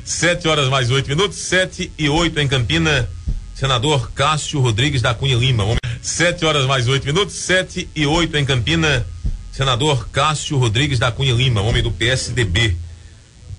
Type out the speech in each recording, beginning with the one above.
7h mais 8, 7h08 em Campina. Senador Cássio Rodrigues da Cunha Lima. 7h mais 8, 7h08 em Campina. Senador Cássio Rodrigues da Cunha Lima, homem do PSDB.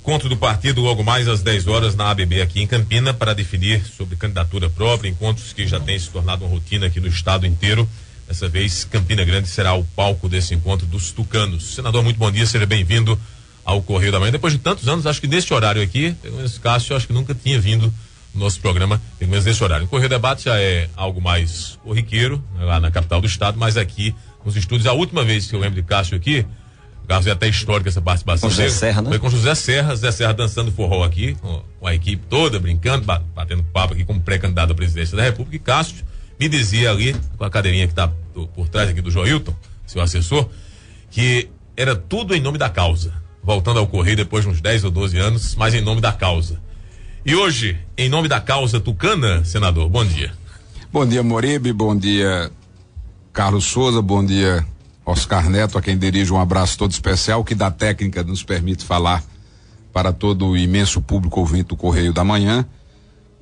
Encontro do partido logo mais às 10 horas na ABB aqui em Campina para definir sobre candidatura própria, encontros que já têm se tornado uma rotina aqui no estado inteiro. Dessa vez, Campina Grande será o palco desse encontro dos tucanos. Senador, muito bom dia, seja bem-vindo ao Correio da Manhã. Depois de tantos anos, acho que neste horário aqui, pelo menos Cássio, acho que nunca tinha vindo no nosso programa, pelo menos nesse horário. O Correio Debate já é algo mais corriqueiro, lá na capital do estado, mas aqui nos estúdios, a última vez que eu lembro de Cássio aqui, Carlos, é até histórica essa participação. Com José Serra, né? Foi com José Serra dançando forró aqui, com a equipe toda, brincando, batendo papo aqui como pré-candidato à presidência da República. E Cássio me dizia ali, com a cadeirinha que está por trás aqui do Joilton, seu assessor, que era tudo em nome da causa. Voltando ao Correio depois de uns 10 ou 12 anos, mas em nome da causa. E hoje, em nome da causa tucana, senador, bom dia. Bom dia, Moribe, bom dia, Carlos Souza, bom dia, Oscar Neto, a quem dirijo um abraço todo especial, que da técnica nos permite falar para todo o imenso público ouvinte do Correio da Manhã.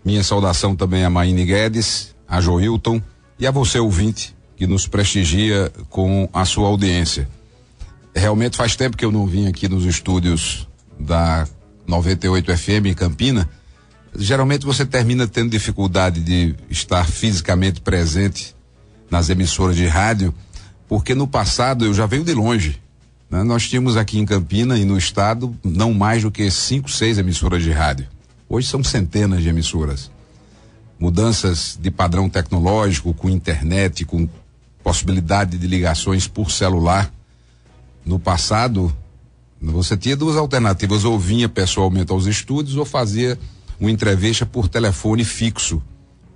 Minha saudação também a Maíne Guedes, a Joilton e a você, ouvinte, que nos prestigia com a sua audiência. Realmente faz tempo que eu não vim aqui nos estúdios da 98 FM em Campina. Geralmente você termina tendo dificuldade de estar fisicamente presente nas emissoras de rádio, porque no passado eu já venho de longe, né? Nós tínhamos aqui em Campina e no estado não mais do que 5, 6 emissoras de rádio. Hoje são centenas de emissoras. Mudanças de padrão tecnológico, com internet, com possibilidade de ligações por celular. No passado, você tinha duas alternativas, ou vinha pessoalmente aos estúdios ou fazia uma entrevista por telefone fixo.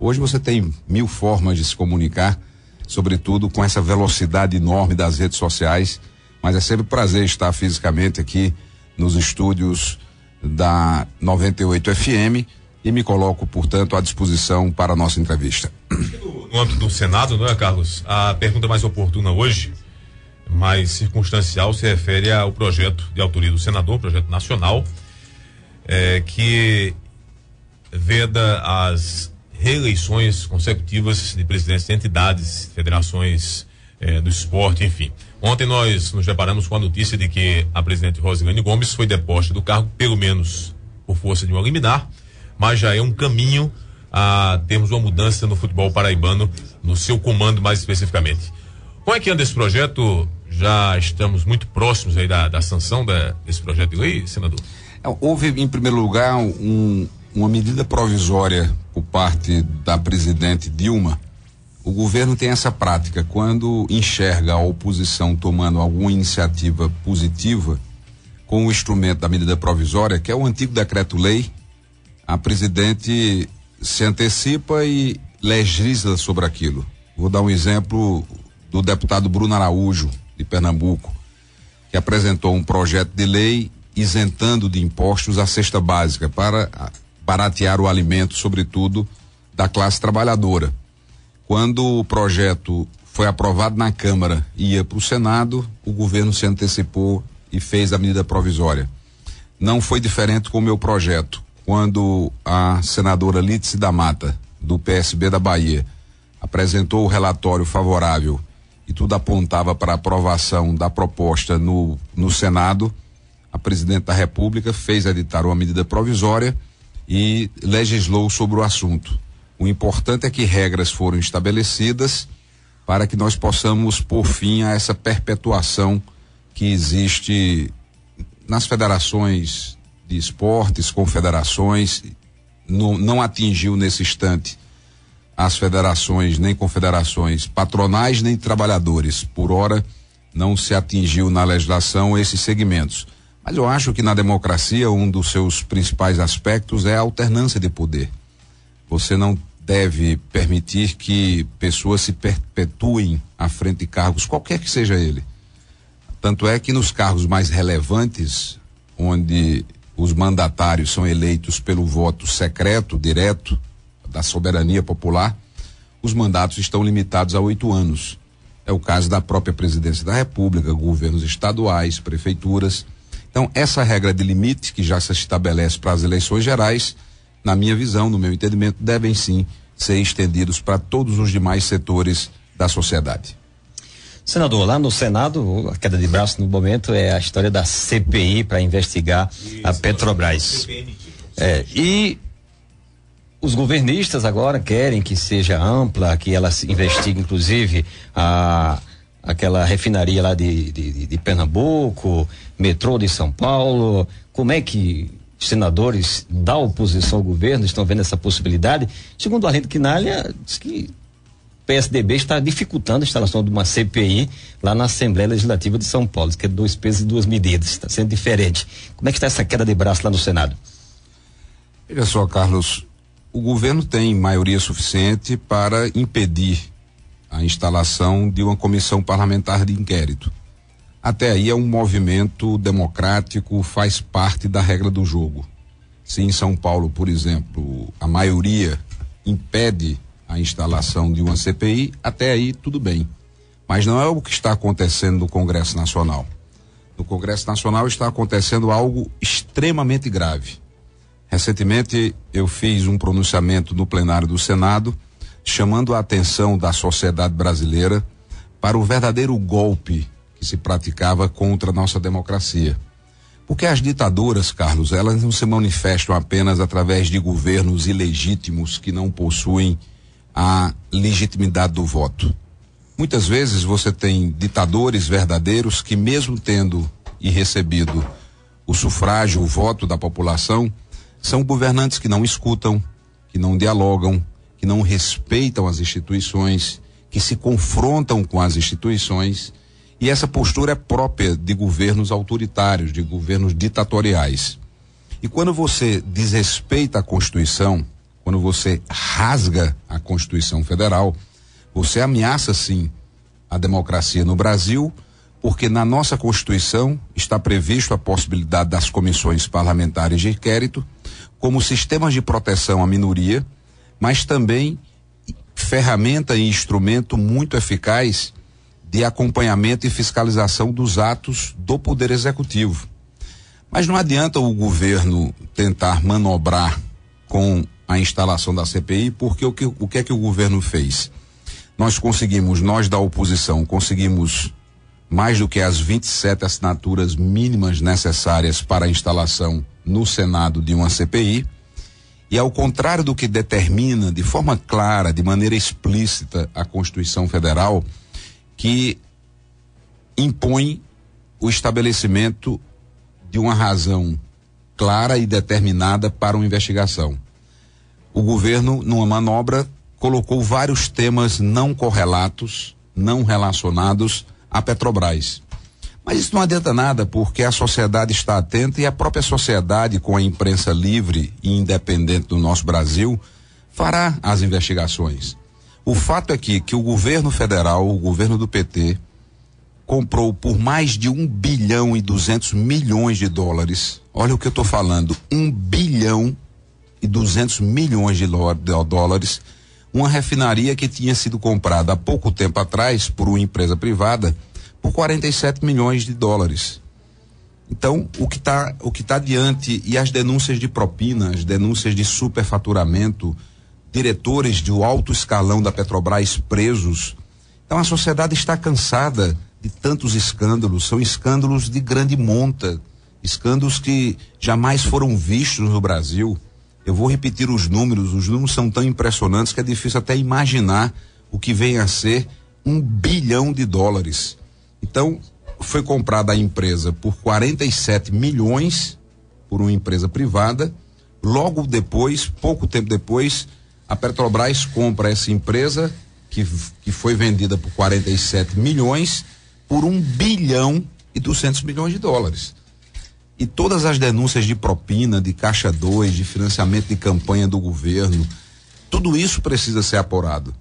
Hoje você tem 1000 formas de se comunicar, sobretudo com essa velocidade enorme das redes sociais, mas é sempre um prazer estar fisicamente aqui nos estúdios da 98 FM e me coloco, portanto, à disposição para a nossa entrevista. No âmbito do Senado, não é, Carlos? A pergunta mais oportuna hoje, mais circunstancial, se refere ao projeto de autoria do senador, projeto nacional, que veda as reeleições consecutivas de presidentes de entidades, federações do esporte, enfim. Ontem nós nos deparamos com a notícia de que a presidente Rosilene Gomes foi deposta do cargo, pelo menos por força de uma liminar, mas já é um caminho a termos uma mudança no futebol paraibano, no seu comando mais especificamente. Como é que anda esse projeto? Já estamos muito próximos aí da sanção desse projeto de lei, senador? Houve, em primeiro lugar, uma medida provisória por parte da presidente Dilma. O governo tem essa prática, quando enxerga a oposição tomando alguma iniciativa positiva com o instrumento da medida provisória, que é o antigo decreto-lei, a presidente se antecipa e legisla sobre aquilo. Vou dar um exemplo do deputado Bruno Araújo, de Pernambuco, que apresentou um projeto de lei isentando de impostos a cesta básica para baratear o alimento, sobretudo da classe trabalhadora. Quando o projeto foi aprovado na Câmara e ia para o Senado, o governo se antecipou e fez a medida provisória. Não foi diferente com o meu projeto. Quando a senadora Lídice da Mata, do PSB da Bahia, apresentou o relatório favorável e tudo apontava para a aprovação da proposta no Senado, a presidente da República fez editar uma medida provisória e legislou sobre o assunto. O importante é que regras foram estabelecidas para que nós possamos pôr fim a essa perpetuação que existe nas federações de esportes, confederações. Não atingiu nesse instante as federações, nem confederações patronais, nem trabalhadores. Por ora, não se atingiu na legislação esses segmentos. Mas eu acho que na democracia um dos seus principais aspectos é a alternância de poder. Você não deve permitir que pessoas se perpetuem à frente de cargos, qualquer que seja ele. Tanto é que nos cargos mais relevantes, onde os mandatários são eleitos pelo voto secreto, direto, da soberania popular, os mandatos estão limitados a 8 anos. É o caso da própria presidência da República, governos estaduais, prefeituras. Então, essa regra de limite que já se estabelece para as eleições gerais, na minha visão, no meu entendimento, devem sim ser estendidos para todos os demais setores da sociedade. Senador, lá no Senado, a queda de braço no momento é a história da CPI para investigar a Petrobras. E os governistas agora querem que seja ampla, que ela investigue inclusive aquela refinaria lá de Pernambuco, metrô de São Paulo. Como é que os senadores da oposição ao governo estão vendo essa possibilidade? Segundo a Arlindo Quinalha, diz que o PSDB está dificultando a instalação de uma CPI lá na Assembleia Legislativa de São Paulo, que é 2 pesos e 2 medidas, está sendo diferente. Como é que está essa queda de braço lá no Senado? Veja só, Carlos, o governo tem maioria suficiente para impedir a instalação de uma comissão parlamentar de inquérito. Até aí é um movimento democrático, faz parte da regra do jogo. Se em São Paulo, por exemplo, a maioria impede a instalação de uma CPI, até aí tudo bem. Mas não é o que está acontecendo no Congresso Nacional. No Congresso Nacional está acontecendo algo extremamente grave. Recentemente eu fiz um pronunciamento no plenário do Senado, chamando a atenção da sociedade brasileira para o verdadeiro golpe que se praticava contra a nossa democracia. Porque as ditaduras, Carlos, elas não se manifestam apenas através de governos ilegítimos que não possuem a legitimidade do voto. Muitas vezes você tem ditadores verdadeiros que, mesmo tendo e recebido o sufrágio, o voto da população, são governantes que não escutam, que não dialogam, que não respeitam as instituições, que se confrontam com as instituições, e essa postura é própria de governos autoritários, de governos ditatoriais. E quando você desrespeita a Constituição, quando você rasga a Constituição Federal, você ameaça sim a democracia no Brasil, porque na nossa Constituição está previsto a possibilidade das comissões parlamentares de inquérito como sistemas de proteção à minoria, mas também ferramenta e instrumento muito eficaz de acompanhamento e fiscalização dos atos do Poder Executivo. Mas não adianta o governo tentar manobrar com a instalação da CPI, porque o que é que o governo fez? Nós da oposição, conseguimos mais do que as 27 assinaturas mínimas necessárias para a instalação no Senado de uma CPI, e ao contrário do que determina de forma clara, de maneira explícita, a Constituição Federal, que impõe o estabelecimento de uma razão clara e determinada para uma investigação. O governo, numa manobra, colocou vários temas não correlatos, não relacionados à Petrobras. Mas isso não adianta nada, porque a sociedade está atenta e a própria sociedade, com a imprensa livre e independente do nosso Brasil, fará as investigações. O fato é que o governo federal, o governo do PT, comprou por mais de 1 bilhão e 200 milhões de dólares. Olha o que eu estou falando, 1 bilhão e 200 milhões de dólares, uma refinaria que tinha sido comprada há pouco tempo atrás por uma empresa privada por 47 milhões de dólares. Então, o que tá diante, e as denúncias de propina, as denúncias de superfaturamento, diretores do alto escalão da Petrobras presos. Então, a sociedade está cansada de tantos escândalos, são escândalos de grande monta, escândalos que jamais foram vistos no Brasil. Eu vou repetir os números são tão impressionantes que é difícil até imaginar o que vem a ser 1 bilhão de dólares. Então, foi comprada a empresa por 47 milhões por uma empresa privada. Logo depois, pouco tempo depois, a Petrobras compra essa empresa que foi vendida por 47 milhões por 1 bilhão e 200 milhões de dólares. E todas as denúncias de propina, de Caixa 2, de financiamento de campanha do governo, tudo isso precisa ser apurado.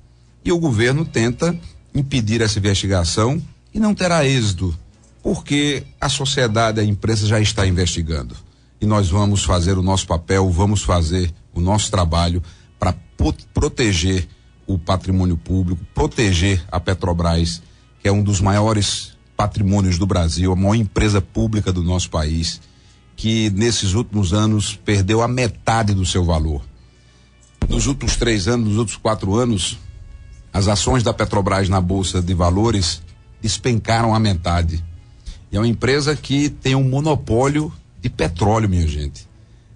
E o governo tenta impedir essa investigação e não terá êxito, porque a sociedade, a imprensa já está investigando. E nós vamos fazer o nosso papel, vamos fazer o nosso trabalho para proteger o patrimônio público, proteger a Petrobras, que é um dos maiores patrimônios do Brasil, a maior empresa pública do nosso país, que nesses últimos anos perdeu a metade do seu valor. Nos últimos 3 anos, nos últimos 4 anos, as ações da Petrobras na Bolsa de Valores despencaram a metade. E é uma empresa que tem um monopólio de petróleo, minha gente.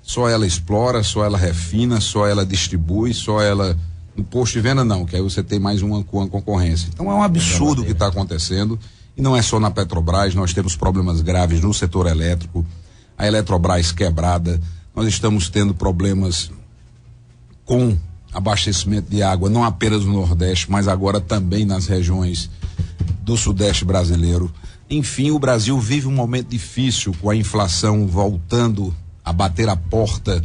Só ela explora, só ela refina, só ela distribui, só ela... No posto de venda não, que aí você tem mais uma concorrência. Então é um absurdo o que está acontecendo. E não é só na Petrobras, nós temos problemas graves no setor elétrico, a Eletrobras quebrada, nós estamos tendo problemas com abastecimento de água, não apenas no Nordeste, mas agora também nas regiões do Sudeste brasileiro. Enfim, o Brasil vive um momento difícil, com a inflação voltando a bater a porta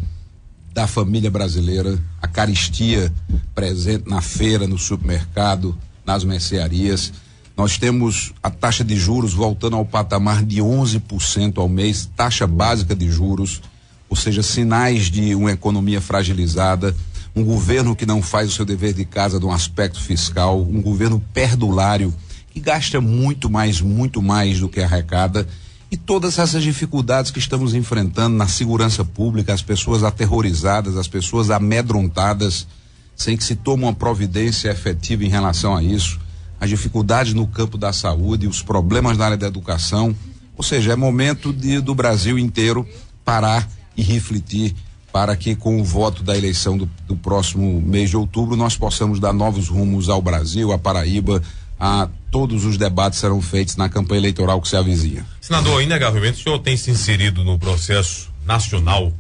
da família brasileira, a carestia presente na feira, no supermercado, nas mercearias. Nós temos a taxa de juros voltando ao patamar de 11% ao mês, taxa básica de juros, ou seja, sinais de uma economia fragilizada, um governo que não faz o seu dever de casa no aspecto fiscal, um governo perdulário que gasta muito mais do que arrecada, e todas essas dificuldades que estamos enfrentando na segurança pública, as pessoas aterrorizadas, as pessoas amedrontadas, sem que se tome uma providência efetiva em relação a isso, as dificuldades no campo da saúde, os problemas na área da educação. Ou seja, é momento do Brasil inteiro parar e refletir para que, com o voto da eleição do próximo mês de outubro, nós possamos dar novos rumos ao Brasil, à Paraíba, a todos os debates serão feitos na campanha eleitoral que se avizinha. Senador, inegavelmente o senhor tem se inserido no processo nacional,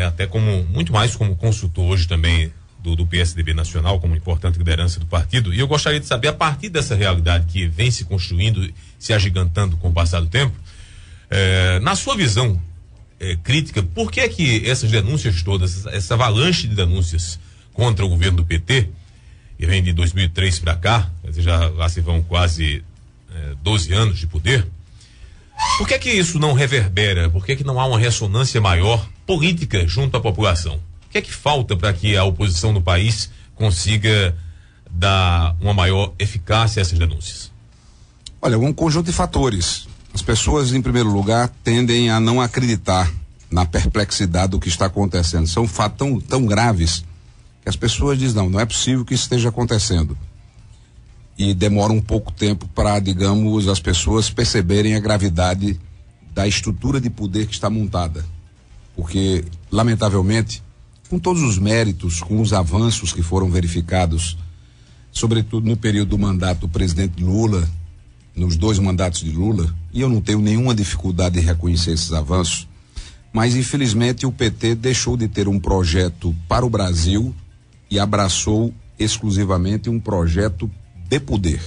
até muito mais como consultor hoje também do PSDB nacional, como importante liderança do partido, e eu gostaria de saber, a partir dessa realidade que vem se construindo, se agigantando com o passar do tempo, na sua visão crítica, por que é que essas denúncias todas, essa avalanche de denúncias contra o governo do PT, que vem de 2003 para cá, quer dizer, lá se vão quase 12 anos de poder, por que é que isso não reverbera? Por que é que não há uma ressonância maior política junto à população? O que é que falta para que a oposição no país consiga dar uma maior eficácia a essas denúncias? Olha, um conjunto de fatores. As pessoas, em primeiro lugar, tendem a não acreditar na perplexidade do que está acontecendo. São fatos tão graves que as pessoas dizem, não é possível que isso esteja acontecendo. E demora um pouco tempo para, digamos, as pessoas perceberem a gravidade da estrutura de poder que está montada. Porque, lamentavelmente, com todos os méritos, com os avanços que foram verificados, sobretudo no período do mandato do presidente Lula, nos 2 mandatos de Lula, e eu não tenho nenhuma dificuldade em reconhecer esses avanços, mas infelizmente o PT deixou de ter um projeto para o Brasil e abraçou exclusivamente um projeto de poder.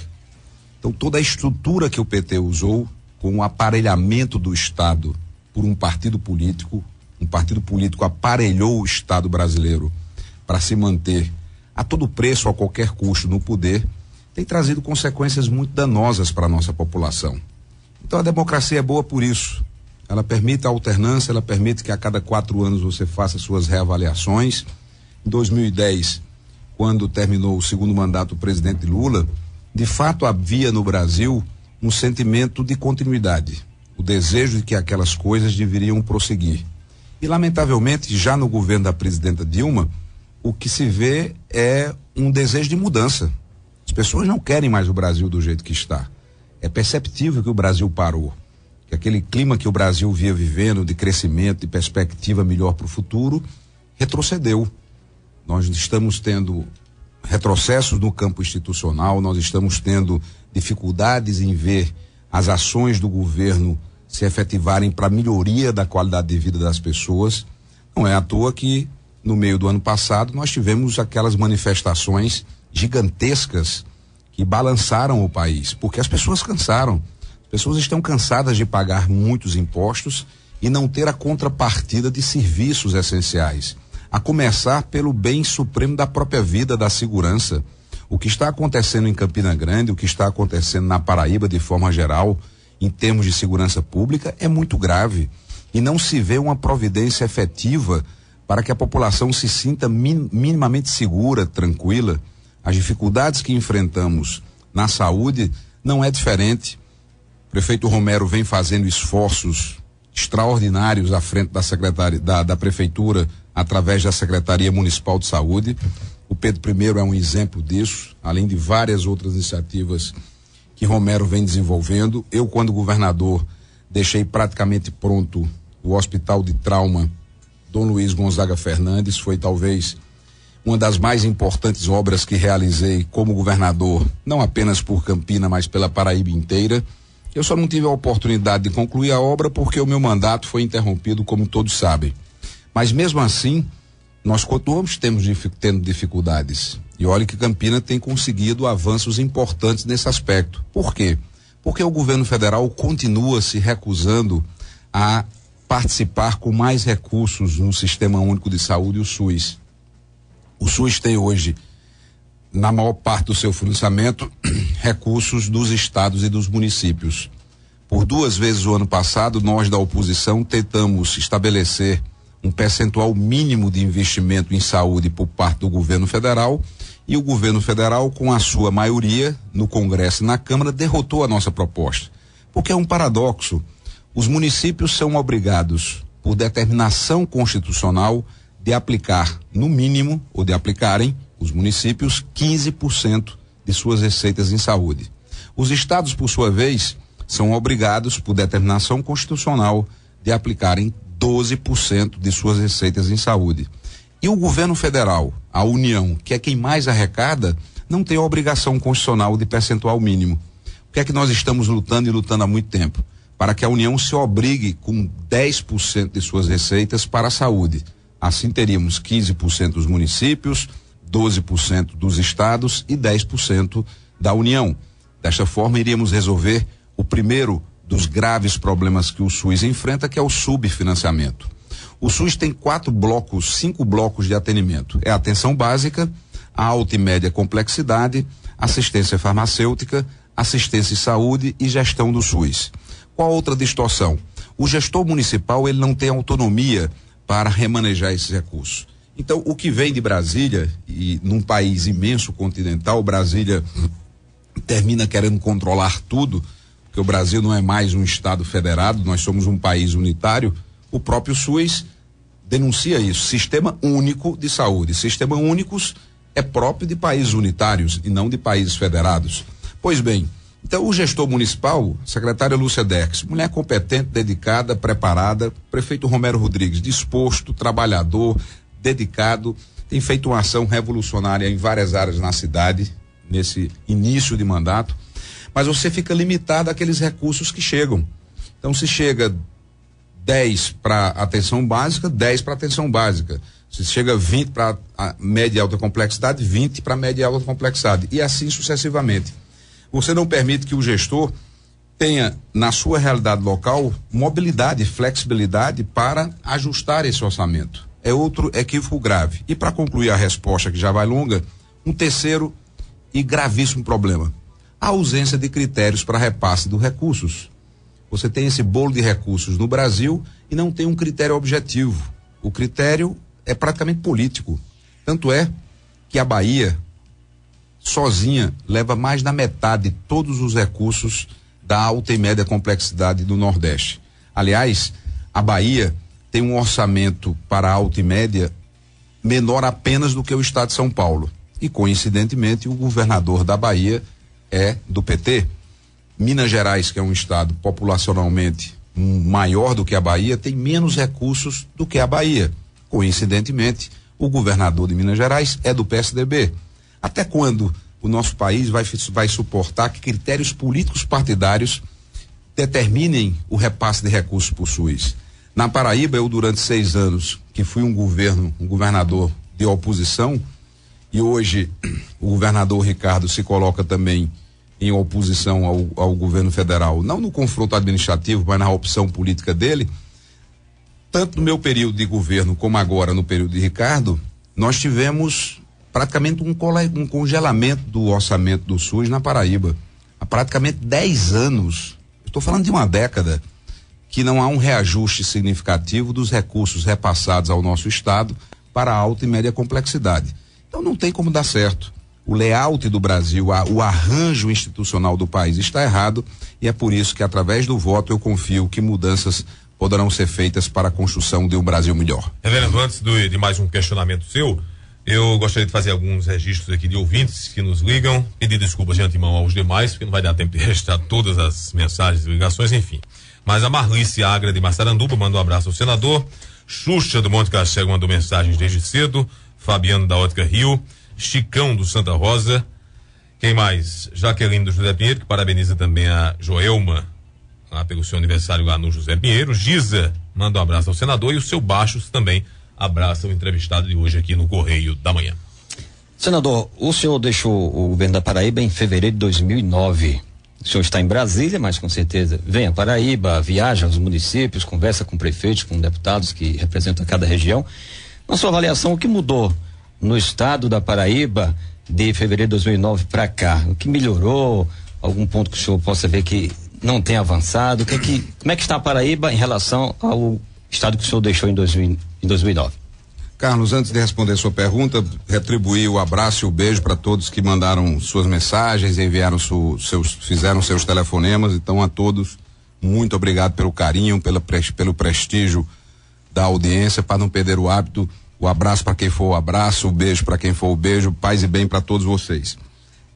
Então toda a estrutura que o PT usou, com o aparelhamento do Estado por um partido político aparelhou o Estado brasileiro para se manter a todo preço, a qualquer custo no poder, tem trazido consequências muito danosas para a nossa população. Então a democracia é boa por isso. Ela permite a alternância, ela permite que a cada 4 anos você faça suas reavaliações. Em 2010, quando terminou o 2º mandato do presidente Lula, de fato havia no Brasil um sentimento de continuidade, o desejo de que aquelas coisas deveriam prosseguir. E lamentavelmente, já no governo da presidenta Dilma, o que se vê é um desejo de mudança. As pessoas não querem mais o Brasil do jeito que está. É perceptível que o Brasil parou, que aquele clima que o Brasil via vivendo de crescimento, de perspectiva melhor para o futuro, retrocedeu. Nós estamos tendo retrocessos no campo institucional, nós estamos tendo dificuldades em ver as ações do governo se efetivarem para a melhoria da qualidade de vida das pessoas. Não é à toa que no meio do ano passado nós tivemos aquelas manifestações gigantescas que balançaram o país, porque as pessoas cansaram. As pessoas estão cansadas de pagar muitos impostos e não ter a contrapartida de serviços essenciais, a começar pelo bem supremo da própria vida, da segurança. O que está acontecendo em Campina Grande, o que está acontecendo na Paraíba de forma geral, em termos de segurança pública, é muito grave e não se vê uma providência efetiva para que a população se sinta minimamente segura, tranquila. As dificuldades que enfrentamos na saúde não é diferente. O prefeito Romero vem fazendo esforços extraordinários à frente da prefeitura, através da Secretaria Municipal de Saúde. O Pedro I é um exemplo disso, além de várias outras iniciativas que Romero vem desenvolvendo. Eu, quando governador, deixei praticamente pronto o Hospital de Trauma Dom Luiz Gonzaga Fernandes. Foi talvez uma das mais importantes obras que realizei como governador, não apenas por Campina, mas pela Paraíba inteira. Eu só não tive a oportunidade de concluir a obra porque o meu mandato foi interrompido, como todos sabem. Mas mesmo assim, nós continuamos tendo dificuldades. E olha que Campina tem conseguido avanços importantes nesse aspecto. Por quê? Porque o governo federal continua se recusando a participar com mais recursos no Sistema Único de Saúde, o SUS. O SUS tem hoje, na maior parte do seu financiamento, recursos dos estados e dos municípios. Por 2 vezes o ano passado, nós da oposição tentamos estabelecer um percentual mínimo de investimento em saúde por parte do governo federal, e o governo federal, com a sua maioria no Congresso e na Câmara, derrotou a nossa proposta. Porque é um paradoxo. Os municípios são obrigados, por determinação constitucional, de aplicar, no mínimo, ou de aplicarem, os municípios, 15% de suas receitas em saúde. Os estados, por sua vez, são obrigados, por determinação constitucional, de aplicarem 12% de suas receitas em saúde. E o governo federal, a União, que é quem mais arrecada, não tem a obrigação constitucional de percentual mínimo. O que é que nós estamos lutando e lutando há muito tempo? Para que a União se obrigue com 10% de suas receitas para a saúde. Assim teríamos 15% dos municípios, 12% dos estados e 10% da União. Desta forma, iríamos resolver o primeiro dos graves problemas que o SUS enfrenta, que é o subfinanciamento. O SUS tem 5 blocos de atendimento. É a atenção básica, a alta e média complexidade, assistência farmacêutica, assistência em saúde e gestão do SUS. Qual a outra distorção? O gestor municipal, ele não tem autonomia para remanejar esses recursos. Então, o que vem de Brasília, e num país imenso, continental, Brasília termina querendo controlar tudo, porque o Brasil não é mais um estado federado, nós somos um país unitário. O próprio SUS denuncia isso, Sistema Único de Saúde. Sistema únicos é próprio de países unitários e não de países federados. Pois bem, então o gestor municipal, secretária Lúcia Derques, mulher competente, dedicada, preparada, prefeito Romero Rodrigues, disposto, trabalhador, dedicado, tem feito uma ação revolucionária em várias áreas na cidade, nesse início de mandato, mas você fica limitado àqueles recursos que chegam. Então, se chega 10 para atenção básica, 10 para atenção básica. Se chega 20 para média e alta complexidade, 20 para média e alta complexidade. E assim sucessivamente. Você não permite que o gestor tenha, na sua realidade local, mobilidade, flexibilidade para ajustar esse orçamento. É outro equívoco grave. E para concluir a resposta, que já vai longa, um terceiro e gravíssimo problema: a ausência de critérios para repasse dos recursos. Você tem esse bolo de recursos no Brasil e não tem um critério objetivo. O critério é praticamente político. Tanto é que a Bahia, sozinha, leva mais da metade de todos os recursos da alta e média complexidade do Nordeste. Aliás, a Bahia tem um orçamento para alta e média menor apenas do que o estado de São Paulo. E, coincidentemente, o governador da Bahia é do PT. Minas Gerais, que é um estado populacionalmente maior do que a Bahia, tem menos recursos do que a Bahia. Coincidentemente, o governador de Minas Gerais é do PSDB. Até quando o nosso país vai suportar que critérios políticos partidários determinem o repasse de recursos para o SUS? Na Paraíba, eu durante 6 anos, que fui um governador de oposição, e hoje o governador Ricardo se coloca também em oposição ao governo federal, não no confronto administrativo, mas na opção política dele. Tanto no meu período de governo como agora no período de Ricardo, nós tivemos praticamente um congelamento do orçamento do SUS na Paraíba. Há praticamente 10 anos, estou falando de uma década, que não há um reajuste significativo dos recursos repassados ao nosso estado para a alta e média complexidade. Então não tem como dar certo. O layout do Brasil, o arranjo institucional do país está errado, e é por isso que através do voto eu confio que mudanças poderão ser feitas para a construção de um Brasil melhor. Reverendo, antes de mais um questionamento seu, eu gostaria de fazer alguns registros aqui de ouvintes que nos ligam, pedir desculpas de antemão aos demais, porque não vai dar tempo de registrar todas as mensagens e ligações, enfim. Mas a Marlice Agra de Massaranduba mandou um abraço ao senador, Xuxa do Monte Castelo mandou mensagens desde cedo, Fabiano da Ótica Rio, Chicão do Santa Rosa, quem mais? Jaqueline do José Pinheiro, que parabeniza também a Joelma, lá pelo seu aniversário lá no José Pinheiro. Giza manda um abraço ao senador e o seu Baixos também abraça o entrevistado de hoje aqui no Correio da Manhã. Senador, o senhor deixou o governo da Paraíba em fevereiro de 2009. O senhor está em Brasília, mas com certeza vem a Paraíba, viaja aos municípios, conversa com prefeitos, com deputados que representam cada região. Na sua avaliação, o que mudou no estado da Paraíba de fevereiro de 2009 para cá? O que melhorou? Algum ponto que o senhor possa ver que não tem avançado? Como é que está a Paraíba em relação ao estado que o senhor deixou em 2009? Carlos, antes de responder sua pergunta, retribuir o abraço e o beijo para todos que mandaram suas mensagens, enviaram fizeram seus telefonemas. Então, a todos, muito obrigado pelo carinho, pelo prestígio da audiência, para não perder o hábito. O abraço para quem for o abraço, o beijo para quem for o beijo, paz e bem para todos vocês.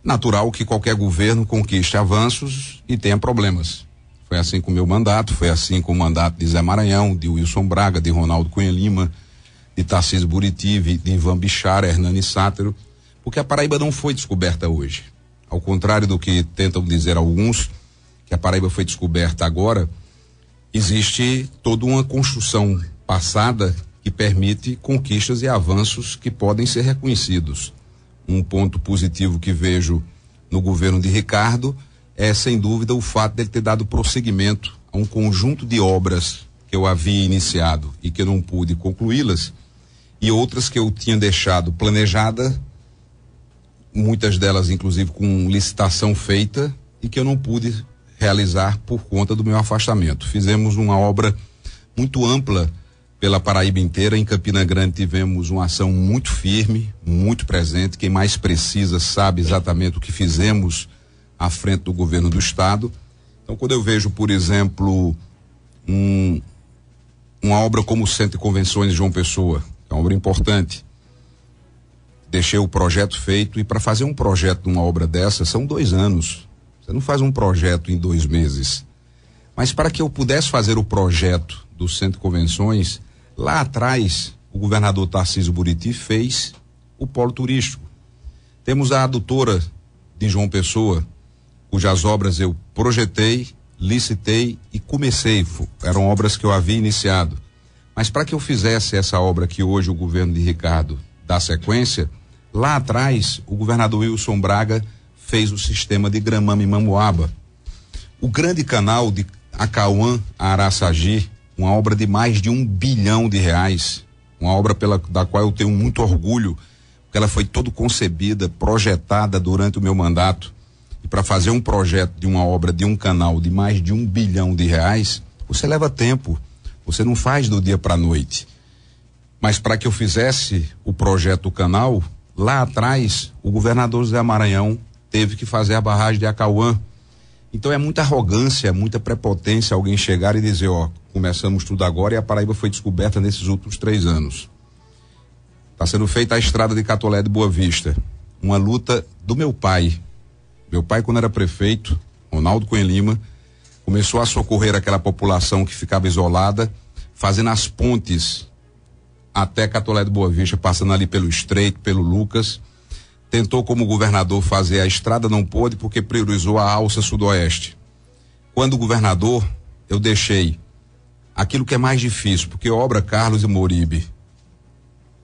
Natural que qualquer governo conquiste avanços e tenha problemas. Foi assim com o meu mandato, foi assim com o mandato de Zé Maranhão, de Wilson Braga, de Ronaldo Cunha Lima, de Tarcísio Buriti, de Ivan Bichara, Hernani Sátero, porque a Paraíba não foi descoberta hoje. Ao contrário do que tentam dizer alguns, que a Paraíba foi descoberta agora, existe toda uma construção passada que permite conquistas e avanços que podem ser reconhecidos. Um ponto positivo que vejo no governo de Ricardo é, sem dúvida, o fato dele ter dado prosseguimento a um conjunto de obras que eu havia iniciado e que eu não pude concluí-las, e outras que eu tinha deixado planejada, muitas delas inclusive com licitação feita, e que eu não pude realizar por conta do meu afastamento. Fizemos uma obra muito ampla pela Paraíba inteira. Em Campina Grande tivemos uma ação muito firme, muito presente. Quem mais precisa sabe exatamente o que fizemos à frente do governo do estado. Então, quando eu vejo, por exemplo, uma obra como o Centro de Convenções de João Pessoa, que é uma obra importante, deixei o projeto feito, e para fazer um projeto de uma obra dessa são 2 anos. Você não faz um projeto em 2 meses. Mas para que eu pudesse fazer o projeto do Centro de Convenções, lá atrás o governador Tarcísio Buriti fez o polo turístico. Temos a adutora de João Pessoa, cujas obras eu projetei, licitei e comecei. Eram obras que eu havia iniciado. Mas para que eu fizesse essa obra que hoje o governo de Ricardo dá sequência, lá atrás o governador Wilson Braga fez o sistema de Gramame-Mamuaba. O grande canal de Acauã a Araçagi, uma obra de mais de R$1 bilhão, uma obra da qual eu tenho muito orgulho, porque ela foi toda concebida, projetada durante o meu mandato. E para fazer um projeto de uma obra de um canal de mais de R$1 bilhão, você leva tempo, você não faz do dia para a noite. Mas para que eu fizesse o projeto do canal, lá atrás o governador Zé Maranhão teve que fazer a barragem de Acauã. Então é muita arrogância, muita prepotência alguém chegar e dizer, começamos tudo agora e a Paraíba foi descoberta nesses últimos 3 anos. Está sendo feita a estrada de Catolé de Boa Vista, uma luta do meu pai. Meu pai, quando era prefeito, Ronaldo Cunha Lima, começou a socorrer aquela população que ficava isolada, fazendo as pontes até Catolé de Boa Vista, passando ali pelo Estreito, pelo Lucas. Tentou como governador fazer a estrada, não pôde porque priorizou a alça sudoeste. Quando governador, eu deixei aquilo que é mais difícil, porque obra Carlos e Moribe,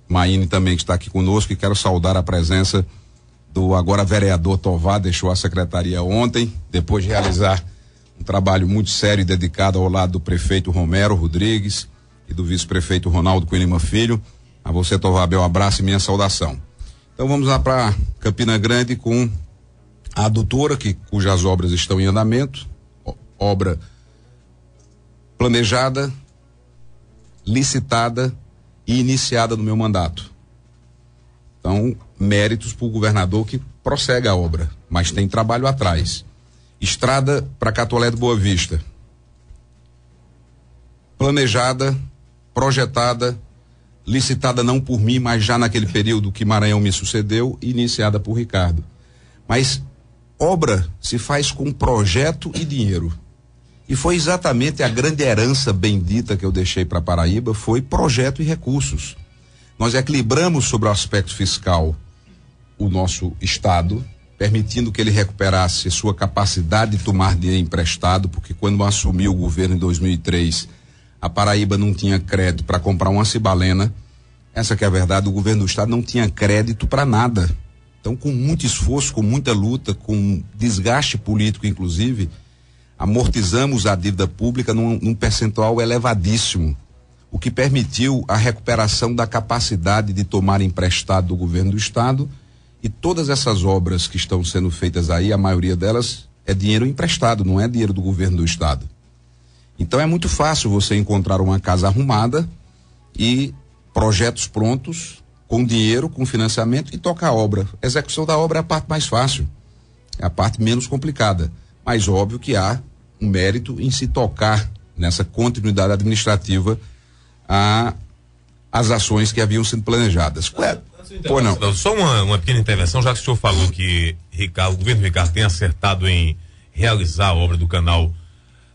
Maine também que está aqui conosco, e quero saudar a presença do agora vereador Tovar, deixou a secretaria ontem, depois de realizar um trabalho muito sério e dedicado ao lado do prefeito Romero Rodrigues e do vice-prefeito Ronaldo Cunha Lima Filho. A você, Tovar, meu abraço e minha saudação. Então vamos lá para Campina Grande com a adutora, cujas obras estão em andamento, obra planejada, licitada e iniciada no meu mandato. Então, méritos para o governador que prossegue a obra, mas tem trabalho atrás. Estrada para Catolé do Boa Vista. Planejada, projetada, licitada não por mim, mas já naquele período que Maranhão me sucedeu, e iniciada por Ricardo. Mas obra se faz com projeto e dinheiro. E foi exatamente a grande herança bendita que eu deixei para Paraíba, foi projeto e recursos. Nós equilibramos sobre o aspecto fiscal o nosso estado, permitindo que ele recuperasse sua capacidade de tomar dinheiro emprestado, porque quando assumiu o governo em 2003, a Paraíba não tinha crédito para comprar uma cibalena. Essa que é a verdade, o governo do estado não tinha crédito para nada. Então, com muito esforço, com muita luta, com desgaste político inclusive, amortizamos a dívida pública num percentual elevadíssimo, o que permitiu a recuperação da capacidade de tomar emprestado do governo do estado. E todas essas obras que estão sendo feitas aí, a maioria delas é dinheiro emprestado, não é dinheiro do governo do estado. Então é muito fácil você encontrar uma casa arrumada e projetos prontos, com dinheiro, com financiamento, e tocar a obra. A execução da obra é a parte mais fácil, é a parte menos complicada. Mas óbvio que há um mérito em se tocar nessa continuidade administrativa as ações que haviam sido planejadas. Pô, não. Só uma pequena intervenção, já que o senhor falou que o governo Ricardo tem acertado em realizar a obra do canal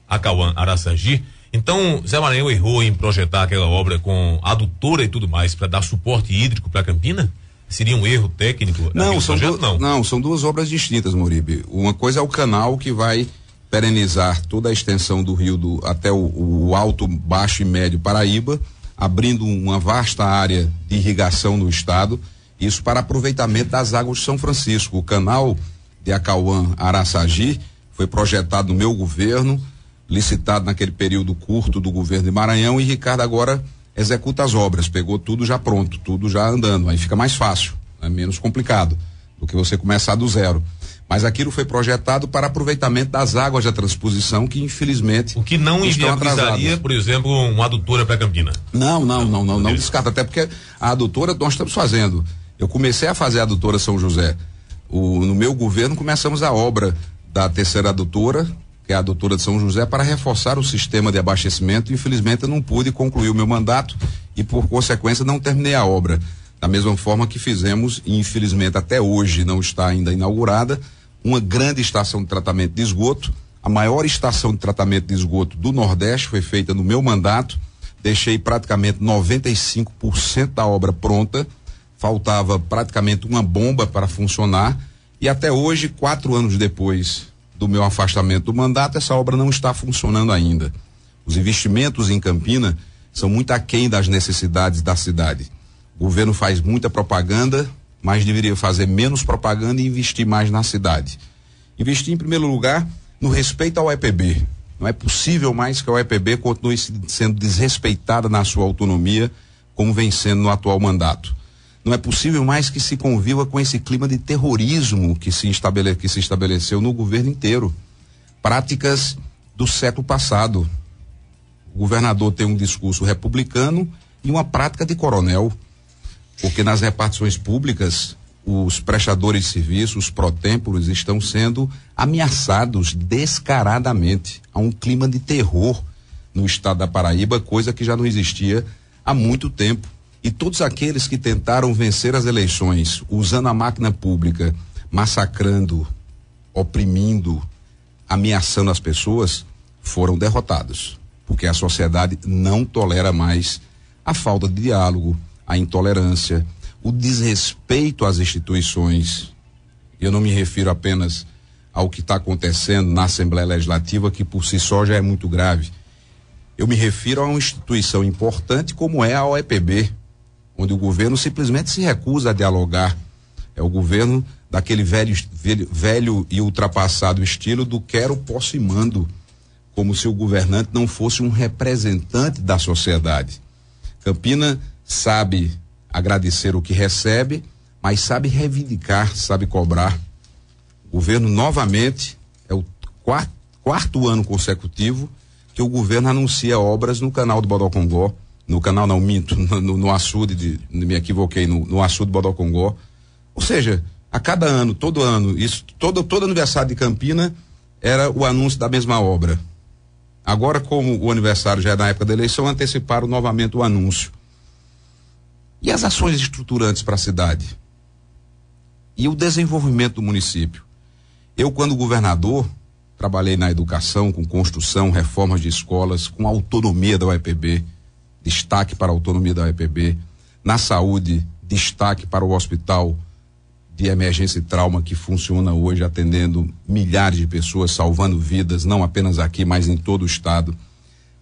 Acauã-Araçagi. Então, Zé Maranhão errou em projetar aquela obra com adutora e tudo mais para dar suporte hídrico para Campina? Seria um erro técnico? Não, são duas obras distintas, Moribe. Uma coisa é o canal que vai perenizar toda a extensão do rio até o alto, baixo e médio Paraíba, abrindo uma vasta área de irrigação no estado, isso para aproveitamento das águas de São Francisco. O canal de Acauã-Araçagi foi projetado no meu governo, licitado naquele período curto do governo de Maranhão, e Ricardo agora executa as obras, pegou tudo já pronto, tudo já andando, aí fica mais fácil, é menos complicado do que você começar do zero. Mas aquilo foi projetado para aproveitamento das águas da transposição, que infelizmente o que não inviabilizaria, por exemplo, uma adutora para Campina. Não descarta, até porque a adutora nós estamos fazendo. Eu comecei a fazer a adutora São José. No meu governo começamos a obra da terceira adutora, que é a adutora de São José, para reforçar o sistema de abastecimento. Infelizmente eu não pude concluir o meu mandato e, por consequência, não terminei a obra. Da mesma forma que fizemos, e infelizmente até hoje não está ainda inaugurada, uma grande estação de tratamento de esgoto. A maior estação de tratamento de esgoto do Nordeste foi feita no meu mandato. Deixei praticamente 95% da obra pronta. Faltava praticamente uma bomba para funcionar. E até hoje, 4 anos depois do meu afastamento do mandato, essa obra não está funcionando ainda. Os investimentos em Campina são muito aquém das necessidades da cidade. O governo faz muita propaganda, mas deveria fazer menos propaganda e investir mais na cidade. Investir, em primeiro lugar, no respeito ao EPB. Não é possível mais que a UEPB continue sendo desrespeitada na sua autonomia, como vem sendo no atual mandato. Não é possível mais que se conviva com esse clima de terrorismo que se estabeleceu no governo inteiro. Práticas do século passado. O governador tem um discurso republicano e uma prática de coronel. Porque nas repartições públicas, os prestadores de serviços, os protêmporos, estão sendo ameaçados descaradamente. Há um clima de terror no estado da Paraíba, coisa que já não existia há muito tempo. E todos aqueles que tentaram vencer as eleições usando a máquina pública, massacrando, oprimindo, ameaçando as pessoas, foram derrotados. Porque a sociedade não tolera mais a falta de diálogo, a intolerância, o desrespeito às instituições. Eu não me refiro apenas ao que está acontecendo na Assembleia Legislativa, que por si só já é muito grave. Eu me refiro a uma instituição importante como é a OEPB, onde o governo simplesmente se recusa a dialogar. É o governo daquele velho e ultrapassado estilo do quero, posso e mando, como se o governante não fosse um representante da sociedade. Campina sabe agradecer o que recebe, mas sabe reivindicar, sabe cobrar. O governo novamente é o quarto ano consecutivo que o governo anuncia obras no canal do Bodocongó, no canal não, minto, no açude me equivoquei, no açude do Bodocongó. Ou seja, a cada ano, todo ano, isso, todo aniversário de Campina era o anúncio da mesma obra. Agora, como o aniversário já é na época da eleição, anteciparam novamente o anúncio. E as ações estruturantes para a cidade? E o desenvolvimento do município? Eu, quando governador, trabalhei na educação, com construção, reformas de escolas, com autonomia da UEPB, destaque para a autonomia da UEPB. Na saúde, destaque para o hospital de emergência e trauma que funciona hoje atendendo milhares de pessoas, salvando vidas, não apenas aqui, mas em todo o estado.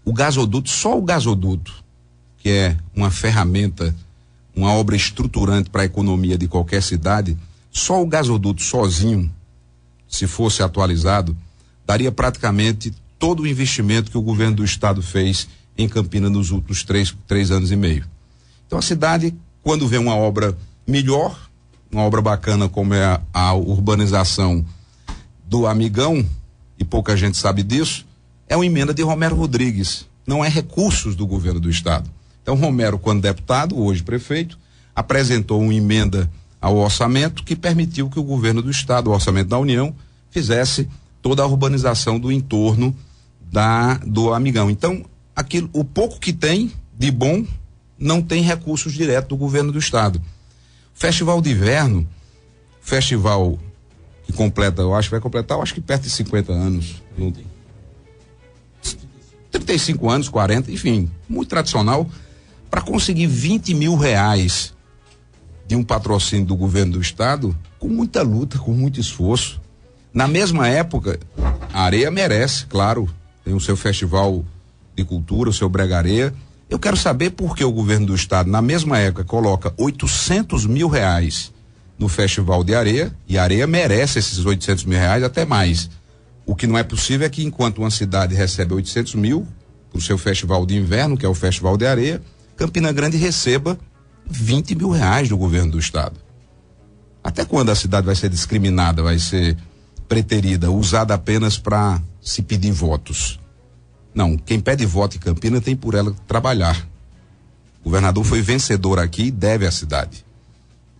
O gasoduto, só o gasoduto, que é uma ferramenta, uma obra estruturante para a economia de qualquer cidade, só o gasoduto sozinho, se fosse atualizado, daria praticamente todo o investimento que o governo do estado fez em Campinas nos últimos três anos e meio. Então a cidade, quando vê uma obra melhor, uma obra bacana como é a urbanização do Amigão, e pouca gente sabe disso, é uma emenda de Romero Rodrigues, não é recursos do governo do estado. Então Romero, quando deputado, hoje prefeito, apresentou uma emenda ao orçamento que permitiu que o governo do estado, o orçamento da União, fizesse toda a urbanização do entorno do Amigão. Então, aquilo, o pouco que tem de bom, não tem recursos diretos do governo do estado. Festival de Inverno, festival que completa, eu acho que vai completar, eu acho que perto de 50 anos. 35 anos, 40, enfim, muito tradicional. Para conseguir R$20 mil de um patrocínio do governo do estado, com muita luta, com muito esforço. Na mesma época, a Areia merece, claro, tem o seu festival de cultura, o seu Brega Areia. Eu quero saber por que o governo do estado, na mesma época, coloca R$800 mil no Festival de Areia, e a Areia merece esses R$800 mil, até mais. O que não é possível é que, enquanto uma cidade recebe 800 mil para o seu Festival de Inverno, que é o Festival de Areia, Campina Grande receba R$20 mil do governo do estado. Até quando a cidade vai ser discriminada, vai ser preterida, usada apenas para se pedir votos? Não, quem pede voto em Campina tem por ela trabalhar. O governador foi vencedor aqui e deve à cidade.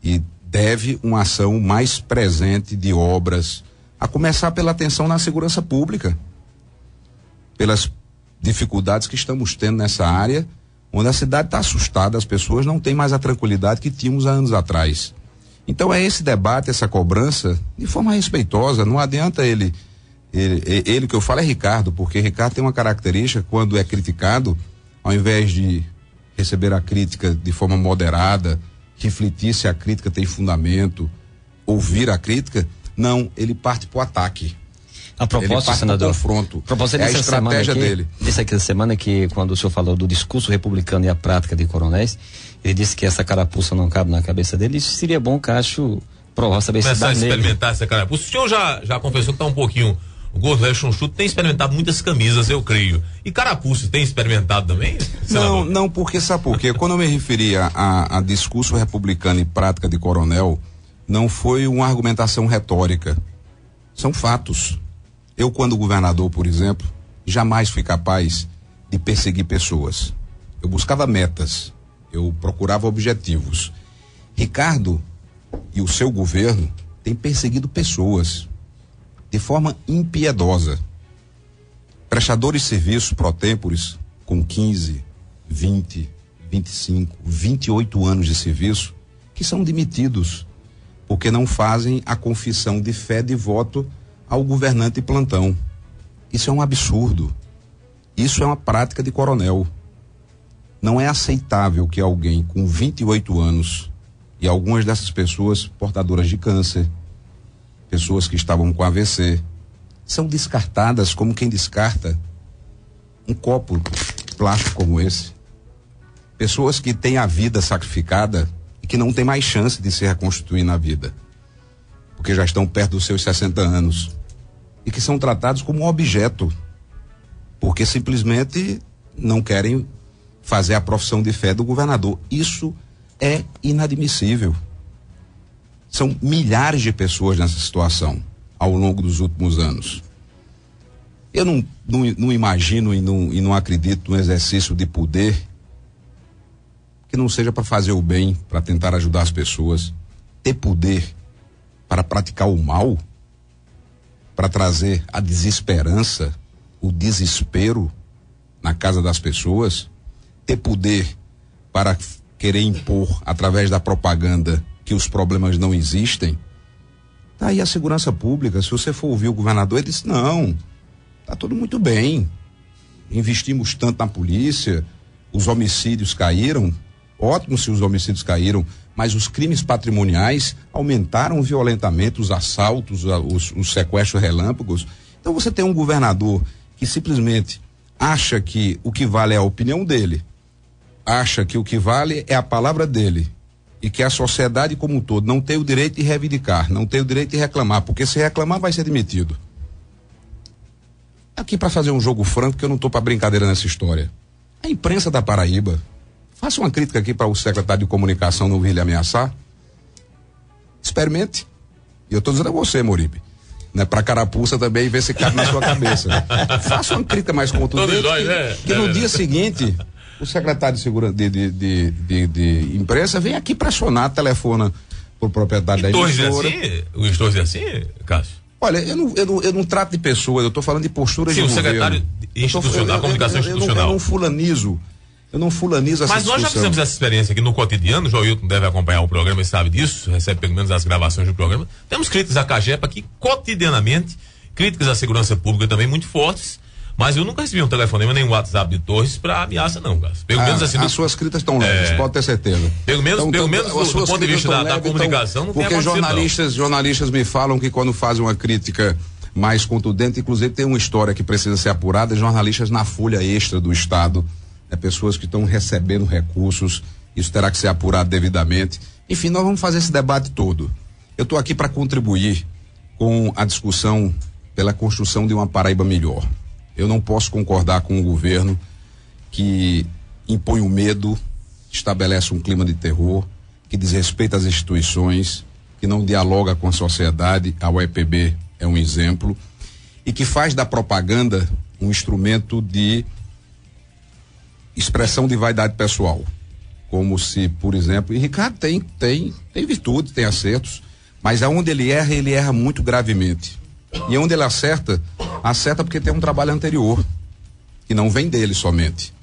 E deve uma ação mais presente de obras, a começar pela atenção na segurança pública, pelas dificuldades que estamos tendo nessa área, onde a cidade está assustada, as pessoas não têm mais a tranquilidade que tínhamos há anos atrás. Então é esse debate, essa cobrança, de forma respeitosa. Não adianta ele que eu falo é Ricardo, porque Ricardo tem uma característica: quando é criticado, ao invés de receber a crítica de forma moderada, refletir se a crítica tem fundamento, ouvir a crítica, não, ele parte para o ataque. A propósito, senador, confronto. É a estratégia dele. Disse aqui essa semana que, quando o senhor falou do discurso republicano e a prática de coronéis, ele disse que essa carapuça não cabe na cabeça dele. Isso seria bom, Cássio, provar saber se começar a experimentar essa carapuça. O senhor já confessou que está um pouquinho gordo, é chunchudo, tem experimentado muitas camisas, eu creio. E carapuça tem experimentado também? Não, porque sabe por quê? Quando eu me referi a discurso republicano e prática de coronel, não foi uma argumentação retórica. São fatos. Eu, quando governador, por exemplo, jamais fui capaz de perseguir pessoas. Eu buscava metas, eu procurava objetivos. Ricardo e o seu governo têm perseguido pessoas de forma impiedosa. Prestadores de serviço pró-tempores com 15, 20, 25, 28 anos de serviço, que são demitidos porque não fazem a confissão de fé de voto ao governante plantão. Isso é um absurdo. Isso é uma prática de coronel. Não é aceitável que alguém com 28 anos, e algumas dessas pessoas portadoras de câncer, pessoas que estavam com AVC, são descartadas como quem descarta um copo plástico como esse. Pessoas que têm a vida sacrificada e que não têm mais chance de se reconstituir na vida, porque já estão perto dos seus 60 anos, e que são tratados como um objeto, porque simplesmente não querem fazer a profissão de fé do governador. Isso é inadmissível. São milhares de pessoas nessa situação ao longo dos últimos anos. Eu não imagino e não acredito num exercício de poder que não seja para fazer o bem, para tentar ajudar as pessoas. Ter poder para praticar o mal, para trazer a desesperança, o desespero na casa das pessoas, ter poder para querer impor através da propaganda que os problemas não existem. Tá aí a segurança pública. Se você for ouvir o governador, ele disse: não, tá tudo muito bem, investimos tanto na polícia, os homicídios caíram, ótimo se os homicídios caíram, mas os crimes patrimoniais aumentaram violentamente, os assaltos, os sequestros relâmpagos. Então você tem um governador que simplesmente acha que o que vale é a opinião dele, acha que o que vale é a palavra dele, e que a sociedade como um todo não tem o direito de reivindicar, não tem o direito de reclamar, porque se reclamar vai ser demitido. Aqui para fazer um jogo franco, porque eu não estou para brincadeira nessa história. A imprensa da Paraíba, faça uma crítica aqui para o secretário de comunicação não vir lhe ameaçar. Experimente. E eu estou dizendo a você, Moribe, né? Para carapuça também, ver se cabe na sua cabeça. Faça uma crítica mais contundente, que no dia seguinte o secretário de segurança de imprensa vem aqui pressionar, telefona pro proprietário da emissora. O Estorzi é assim, Cássio? Olha, eu não trato de pessoas, eu estou falando de posturas de governo. Sim, o secretário institucional, comunicação institucional. Eu não fulanizo essa Mas nós já fizemos essa experiência aqui no cotidiano, o Joilton deve acompanhar o programa e sabe disso, recebe pelo menos as gravações do programa. Temos críticas à CAGEPA aqui cotidianamente, críticas à segurança pública também muito fortes, mas eu nunca recebi um telefonema nem um WhatsApp de Torres para ameaça não, Cássio. Pelo menos assim. As suas críticas estão leves, pode ter certeza. Pelo menos do ponto de vista da comunicação, não tem acontecido. Porque jornalistas me falam que quando fazem uma crítica mais contundente, inclusive tem uma história que precisa ser apurada, jornalistas na folha extra do Estado, pessoas que estão recebendo recursos, isso terá que ser apurado devidamente. Enfim, nós vamos fazer esse debate todo. Eu estou aqui para contribuir com a discussão pela construção de uma Paraíba melhor. Eu não posso concordar com o governo que impõe o medo, estabelece um clima de terror, que desrespeita as instituições, que não dialoga com a sociedade, a UEPB é um exemplo, e que faz da propaganda um instrumento de expressão de vaidade pessoal, como se, por exemplo, e Ricardo tem virtude, tem acertos, mas aonde ele erra muito gravemente, e onde ele acerta porque tem um trabalho anterior, que não vem dele somente.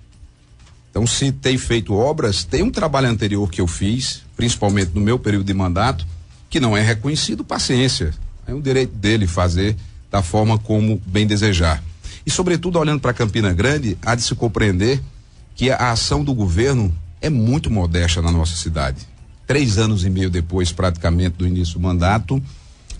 Então, se tem feito obras, tem um trabalho anterior que eu fiz, principalmente no meu período de mandato, que não é reconhecido, paciência, é um direito dele fazer da forma como bem desejar. E sobretudo, olhando para Campina Grande, há de se compreender que a ação do governo é muito modesta na nossa cidade. 3 anos e meio depois, praticamente, do início do mandato,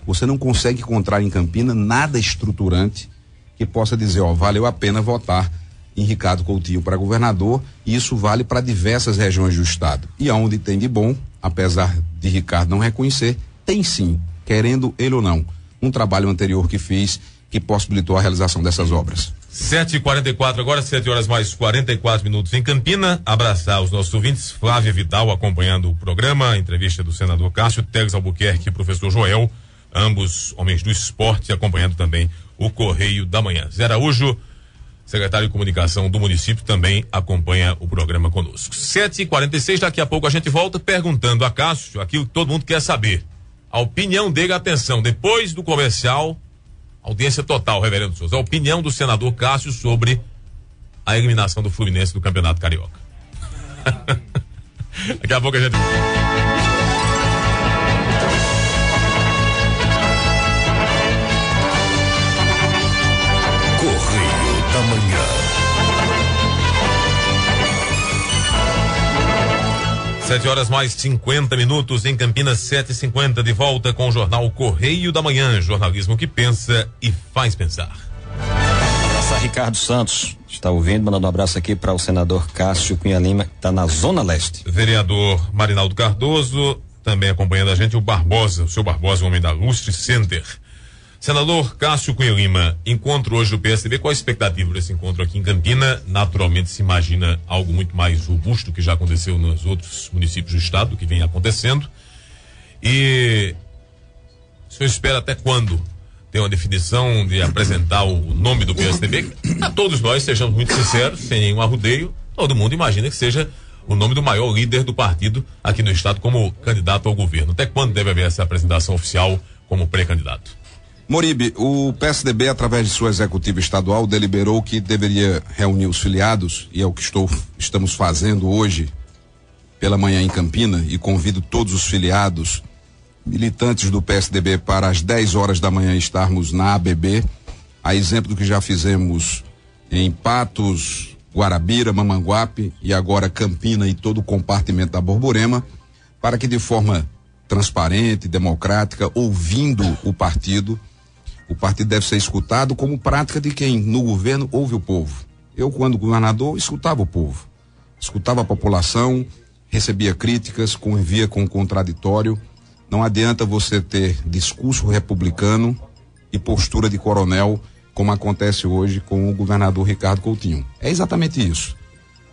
você não consegue encontrar em Campina nada estruturante que possa dizer, valeu a pena votar em Ricardo Coutinho para governador, e isso vale para diversas regiões do estado. E aonde tem de bom, apesar de Ricardo não reconhecer, tem sim, querendo ele ou não, um trabalho anterior que fiz, que possibilitou a realização dessas obras. 7h44, agora 7 horas mais 44 minutos em Campina. Abraçar os nossos ouvintes, Flávia Vidal acompanhando o programa, entrevista do senador Cássio, Teles Albuquerque e professor Joel, ambos homens do esporte, acompanhando também o Correio da Manhã. Zé Araújo, secretário de comunicação do município, também acompanha o programa conosco. 7h46, daqui a pouco a gente volta perguntando a Cássio aquilo que todo mundo quer saber. A opinião dele, atenção, depois do comercial, audiência total, reverendo Souza, a opinião do senador Cássio sobre a eliminação do Fluminense do Campeonato Carioca. Daqui a pouco a gente... Correio da Manhã. 7 horas mais 50 minutos em Campinas, 7h50, de volta com o jornal Correio da Manhã, jornalismo que pensa e faz pensar. Abraçar Ricardo Santos, está ouvindo, mandando um abraço aqui para o senador Cássio Cunha Lima, que está na Zona Leste. Vereador Marinaldo Cardoso, também acompanhando a gente, o Barbosa, o seu Barbosa, o homem da Lustre Center. Senador Cássio Cunha Lima, encontro hoje do PSDB, qual a expectativa desse encontro aqui em Campina? Naturalmente se imagina algo muito mais robusto que já aconteceu nos outros municípios do estado, que vem acontecendo. E o senhor espera até quando ter uma definição de apresentar o nome do PSDB? A todos nós, sejamos muito sinceros, sem nenhum arrudeio, todo mundo imagina que seja o nome do maior líder do partido aqui no estado como candidato ao governo. Até quando deve haver essa apresentação oficial como pré-candidato? Moribe, o PSDB, através de sua executiva estadual, deliberou que deveria reunir os filiados, e é o que estamos fazendo hoje pela manhã em Campina, e convido todos os filiados, militantes do PSDB, para às 10 horas da manhã estarmos na ABB, a exemplo do que já fizemos em Patos, Guarabira, Mamanguape e agora Campina e todo o compartimento da Borborema, para que de forma transparente, democrática, ouvindo o partido deve ser escutado como prática de quem no governo ouve o povo. Eu, quando governador, escutava o povo, escutava a população, recebia críticas, convivia com o contraditório. Não adianta você ter discurso republicano e postura de coronel, como acontece hoje com o governador Ricardo Coutinho. É exatamente isso.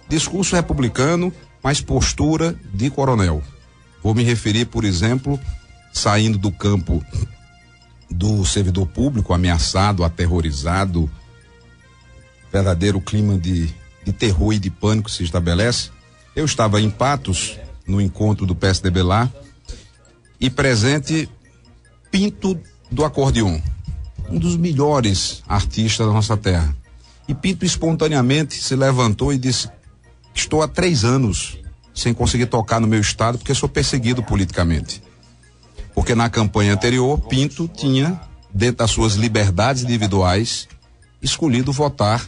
Discurso republicano, mas postura de coronel. Vou me referir, por exemplo, saindo do campo do servidor público, ameaçado, aterrorizado, verdadeiro clima de terror e de pânico se estabelece. Eu estava em Patos, no encontro do PSDB lá, e presente Pinto do acordeon, um dos melhores artistas da nossa terra. E Pinto espontaneamente se levantou e disse: estou há 3 anos sem conseguir tocar no meu estado porque sou perseguido politicamente. Porque na campanha anterior, Pinto tinha, dentro das suas liberdades individuais, escolhido votar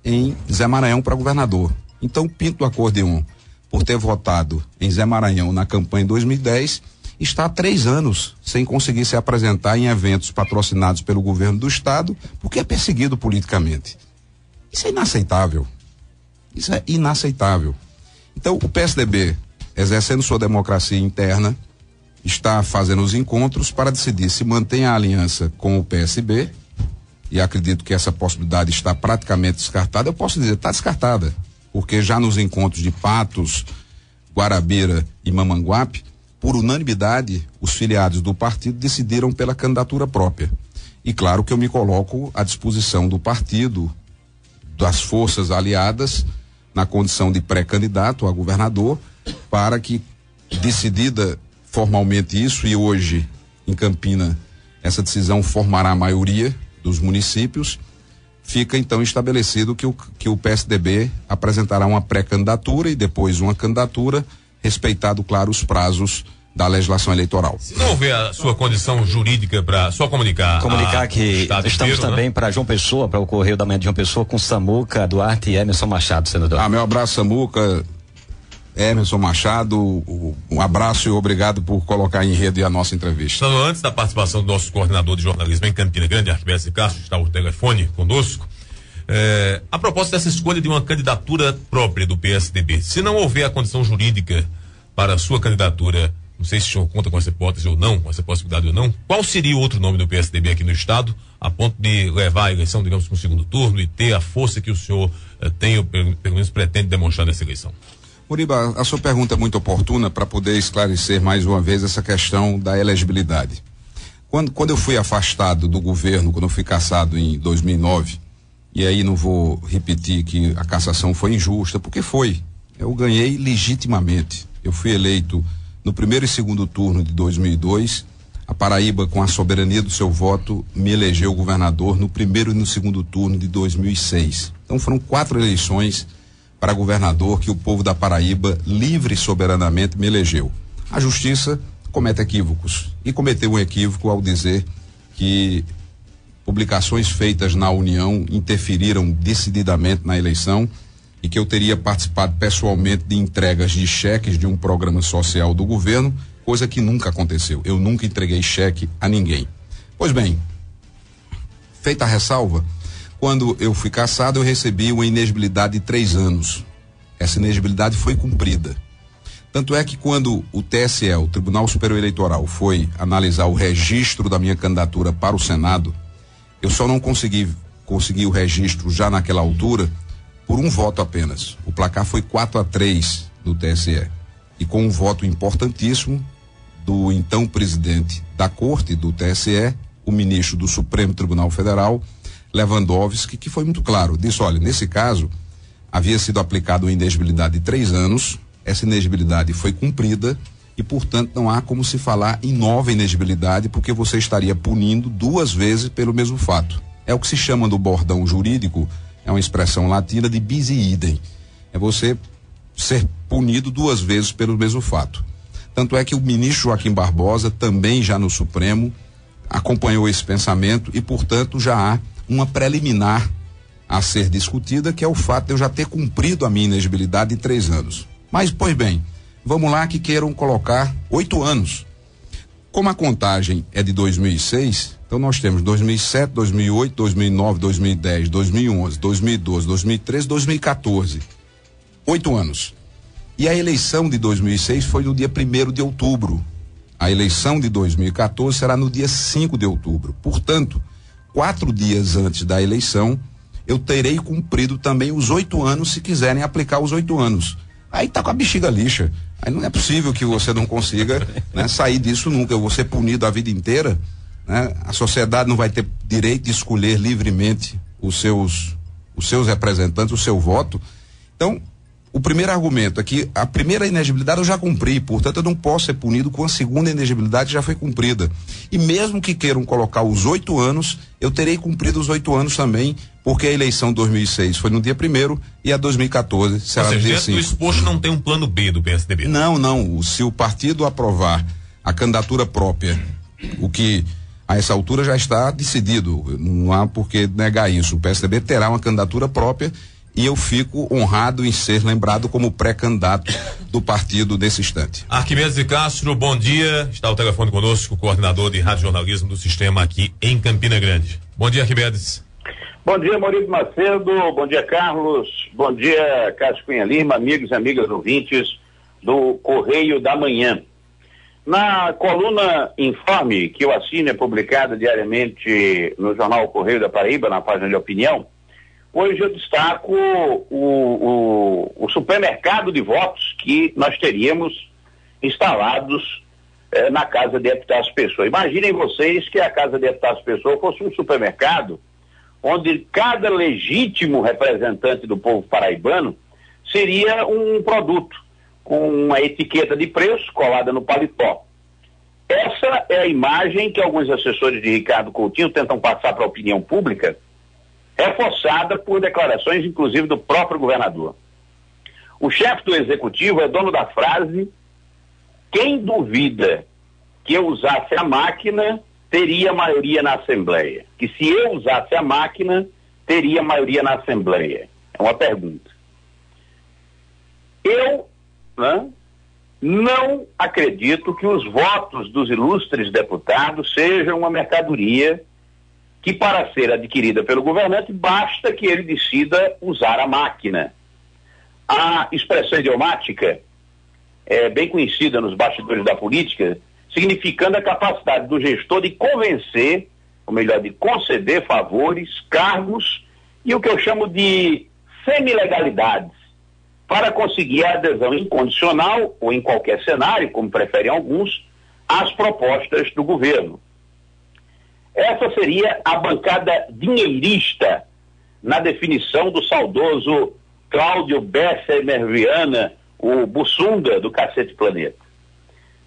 em Zé Maranhão para governador. Então, Pinto do acordeon, por ter votado em Zé Maranhão na campanha em 2010, está há 3 anos sem conseguir se apresentar em eventos patrocinados pelo governo do estado, porque é perseguido politicamente. Isso é inaceitável. Isso é inaceitável. Então, o PSDB, exercendo sua democracia interna, está fazendo os encontros para decidir se mantém a aliança com o PSB, e acredito que essa possibilidade está praticamente descartada. Eu posso dizer, está descartada, porque já nos encontros de Patos, Guarabira e Mamanguape, por unanimidade, os filiados do partido decidiram pela candidatura própria. E claro que eu me coloco à disposição do partido, das forças aliadas, na condição de pré-candidato a governador, para que, decidida formalmente isso, e hoje em Campina essa decisão formará a maioria dos municípios, fica então estabelecido que o PSDB apresentará uma pré-candidatura e depois uma candidatura, respeitado, claro, os prazos da legislação eleitoral. Se não houver a sua condição jurídica para só comunicar que estamos inteiro, também, né, para João Pessoa, para o Correio da Manhã de João Pessoa, com Samuca Duarte e Emerson Machado, senador. Meu abraço, Samuca, Emerson Machado, um abraço e obrigado por colocar em rede a nossa entrevista. Então, antes da participação do nosso coordenador de jornalismo em Campina Grande, Arquimedes Castro, está o telefone conosco, a propósito dessa escolha de uma candidatura própria do PSDB, se não houver a condição jurídica para a sua candidatura, não sei se o senhor conta com essa hipótese ou não, com essa possibilidade ou não, qual seria o outro nome do PSDB aqui no estado, a ponto de levar a eleição, digamos, para o segundo turno e ter a força que o senhor tem, ou pelo menos pretende demonstrar nessa eleição? Moriba, a sua pergunta é muito oportuna para poder esclarecer mais uma vez essa questão da elegibilidade. Quando eu fui afastado do governo, quando eu fui cassado em 2009, e aí não vou repetir que a cassação foi injusta, porque foi. Eu ganhei legitimamente. Eu fui eleito no primeiro e segundo turno de 2002. A Paraíba, com a soberania do seu voto, me elegeu governador no primeiro e no segundo turno de 2006. Então foram 4 eleições para governador que o povo da Paraíba, livre e soberanamente, me elegeu. A justiça comete equívocos, e cometeu um equívoco ao dizer que publicações feitas na União interferiram decididamente na eleição e que eu teria participado pessoalmente de entregas de cheques de um programa social do governo, coisa que nunca aconteceu. Eu nunca entreguei cheque a ninguém. Pois bem, feita a ressalva, quando eu fui cassado, eu recebi uma inegibilidade de 3 anos. Essa inegibilidade foi cumprida. Tanto é que quando o TSE, o Tribunal Superior Eleitoral, foi analisar o registro da minha candidatura para o Senado, eu só não consegui o registro já naquela altura por um voto apenas. O placar foi 4-3 do TSE. E com um voto importantíssimo do então presidente da Corte, do TSE, o ministro do Supremo Tribunal Federal, Lewandowski, que foi muito claro, disse: olha, nesse caso havia sido aplicada uma inegibilidade de 3 anos, essa inegibilidade foi cumprida e, portanto, não há como se falar em nova inegibilidade, porque você estaria punindo 2 vezes pelo mesmo fato. É o que se chama no bordão jurídico, é uma expressão latina de bis e idem. É você ser punido 2 vezes pelo mesmo fato. Tanto é que o ministro Joaquim Barbosa, também já no Supremo, acompanhou esse pensamento e, portanto, já há uma preliminar a ser discutida, que é o fato de eu já ter cumprido a minha inegibilidade de 3 anos. Mas, pois bem, vamos lá que queiram colocar 8 anos. Como a contagem é de 2006, então nós temos 2007, 2008, 2009, 2010, 2011, 2012, 2013, 2014. 8 anos. E a eleição de 2006 foi no dia 1º de outubro. A eleição de 2014 será no dia 5 de outubro. Portanto, 4 dias antes da eleição, eu terei cumprido também os 8 anos, se quiserem aplicar os 8 anos. Aí tá com a bexiga lixa. Aí não é possível que você não consiga, né, sair disso nunca. Eu vou ser punido a vida inteira, né? A sociedade não vai ter direito de escolher livremente os seus representantes, o seu voto. Então, o primeiro argumento é que a primeira inegibilidade eu já cumpri, portanto eu não posso ser punido com a segunda inegibilidade que já foi cumprida. E mesmo que queiram colocar os 8 anos, eu terei cumprido os 8 anos também, porque a eleição de 2006 foi no dia 1º e a 2014 será no dia 5. Do exposto não tem um plano B do PSDB? Não. Se o partido aprovar a candidatura própria, o que a essa altura já está decidido, não há por que negar isso. O PSDB terá uma candidatura própria e eu fico honrado em ser lembrado como pré-candidato do partido nesse instante. Arquimedes de Castro, bom dia. Está ao telefone conosco o coordenador de radiojornalismo do sistema aqui em Campina Grande. Bom dia, Arquimedes. Bom dia, Maurício Macedo. Bom dia, Carlos. Bom dia, Cássio Cunha Lima, amigos e amigas ouvintes do Correio da Manhã. Na coluna Informe, que eu assino, é publicada diariamente no jornal Correio da Paraíba, na página de opinião, hoje eu destaco o supermercado de votos que nós teríamos instalados na Casa de Epitácio Pessoa. Imaginem vocês que a Casa de Epitácio Pessoa fosse um supermercado onde cada legítimo representante do povo paraibano seria um produto com uma etiqueta de preço colada no paletó. Essa é a imagem que alguns assessores de Ricardo Coutinho tentam passar para a opinião pública, reforçada por declarações, inclusive, do próprio governador. O chefe do executivo é dono da frase: quem duvida que eu usasse a máquina teria maioria na Assembleia. Que se eu usasse a máquina, teria maioria na Assembleia. É uma pergunta. Eu não acredito que os votos dos ilustres deputados sejam uma mercadoria que, para ser adquirida pelo governante, basta que ele decida usar a máquina. A expressão idiomática é bem conhecida nos bastidores da política, significando a capacidade do gestor de convencer, ou melhor, de conceder favores, cargos e o que eu chamo de semi-legalidades, para conseguir a adesão incondicional, ou em qualquer cenário, como preferem alguns, às propostas do governo. Essa seria a bancada dinheirista, na definição do saudoso Cláudio Bessemer Viana, o Bussunda do Cacete Planeta.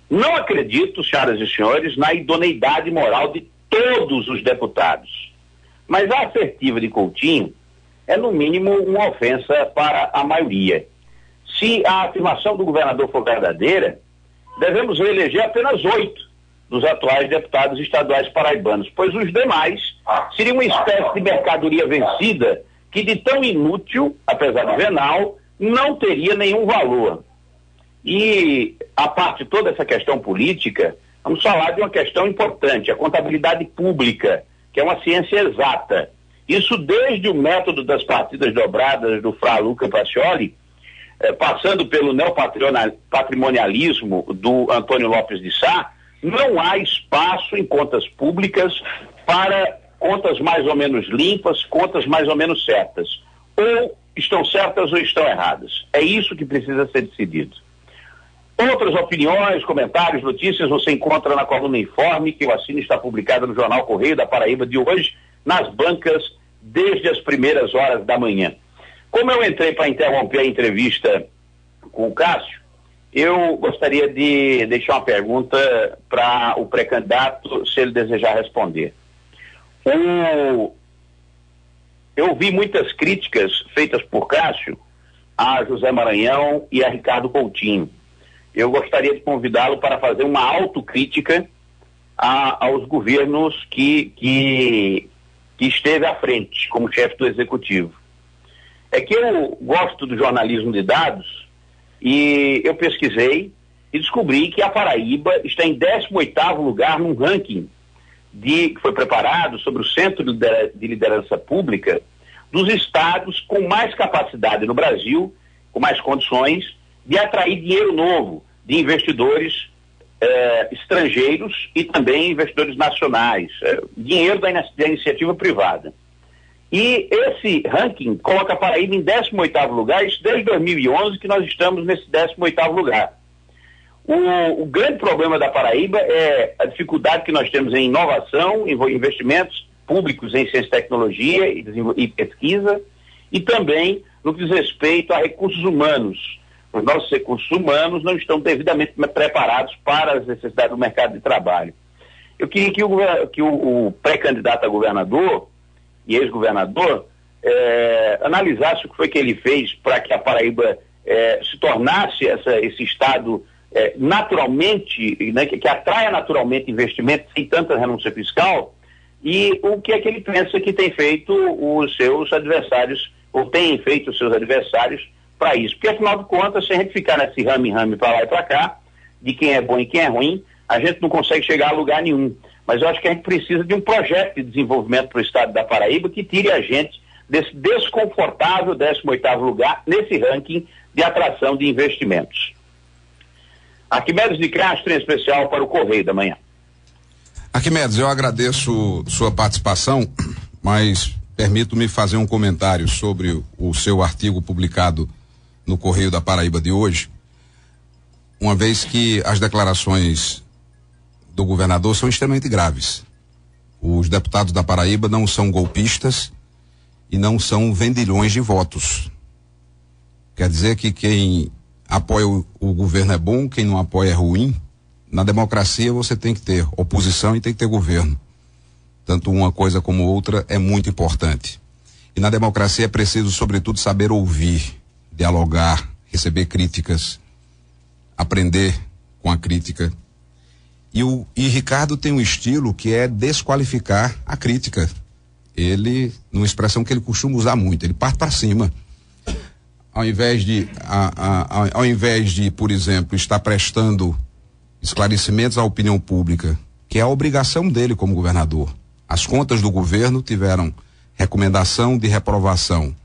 Não acredito, senhoras e senhores, na idoneidade moral de todos os deputados. Mas a assertiva de Coutinho é, no mínimo, uma ofensa para a maioria. Se a afirmação do governador for verdadeira, devemos reeleger apenas 8 dos atuais deputados estaduais paraibanos, pois os demais seriam uma espécie de mercadoria vencida que, de tão inútil, apesar do venal, não teria nenhum valor. E, a parte de toda essa questão política, vamos falar de uma questão importante, a contabilidade pública, que é uma ciência exata. Isso desde o método das partidas dobradas do Fra Luca Pacioli, passando pelo neopatrimonialismo do Antônio Lopes de Sá, não há espaço em contas públicas para contas mais ou menos limpas, contas mais ou menos certas. Ou estão certas ou estão erradas. É isso que precisa ser decidido. Outras opiniões, comentários, notícias você encontra na coluna Informe, que eu assino, está publicada no jornal Correio da Paraíba de hoje, nas bancas, desde as primeiras horas da manhã. Como eu entrei para interromper a entrevista com o Cássio, Eu gostaria de deixar uma pergunta para o pré-candidato, se ele desejar responder. Eu vi muitas críticas feitas por Cássio a José Maranhão e a Ricardo Coutinho. Eu gostaria de convidá-lo para fazer uma autocrítica aos governos que esteve à frente como chefe do Executivo. É que eu gosto do jornalismo de dados e eu pesquisei e descobri que a Paraíba está em 18º lugar num ranking que foi preparado sobre o Centro de Liderança Pública dos estados com mais capacidade no Brasil, com mais condições de atrair dinheiro novo de investidores estrangeiros e também investidores nacionais, dinheiro da iniciativa privada. E esse ranking coloca a Paraíba em 18º lugar, isso desde 2011 que nós estamos nesse 18º lugar. O grande problema da Paraíba é a dificuldade que nós temos em inovação, em investimentos públicos em ciência e tecnologia e pesquisa, e também no que diz respeito a recursos humanos. Os nossos recursos humanos não estão devidamente preparados para as necessidades do mercado de trabalho. Eu queria que o pré-candidato a governador e ex-governador analisasse o que foi que ele fez para que a Paraíba se tornasse esse estado naturalmente, né, que atraia naturalmente investimento sem tanta renúncia fiscal, e o que é que ele pensa que tem feito os seus adversários, ou têm feito os seus adversários para isso. Porque, afinal de contas, se a gente ficar nesse rame-rame para lá e para cá, de quem é bom e quem é ruim, a gente não consegue chegar a lugar nenhum. Mas eu acho que a gente precisa de um projeto de desenvolvimento para o estado da Paraíba que tire a gente desse desconfortável 18º lugar nesse ranking de atração de investimentos. Arquimedes de Castro, em especial para o Correio da Manhã. Arquimedes, eu agradeço sua participação, mas permito-me fazer um comentário sobre o seu artigo publicado no Correio da Paraíba de hoje, uma vez que as declarações do governador são extremamente graves. Os deputados da Paraíba não são golpistas e não são vendilhões de votos. Quer dizer que quem apoia o governo é bom, quem não apoia é ruim. Na democracia você tem que ter oposição e tem que ter governo. Tanto uma coisa como outra é muito importante. E na democracia é preciso, sobretudo, saber ouvir, dialogar, receber críticas, aprender com a crítica. E Ricardo tem um estilo que é desqualificar a crítica. Ele, numa expressão que ele costuma usar muito, ele parte para cima. Ao invés de, por exemplo, estar prestando esclarecimentos à opinião pública, que é a obrigação dele como governador. As contas do governo tiveram recomendação de reprovação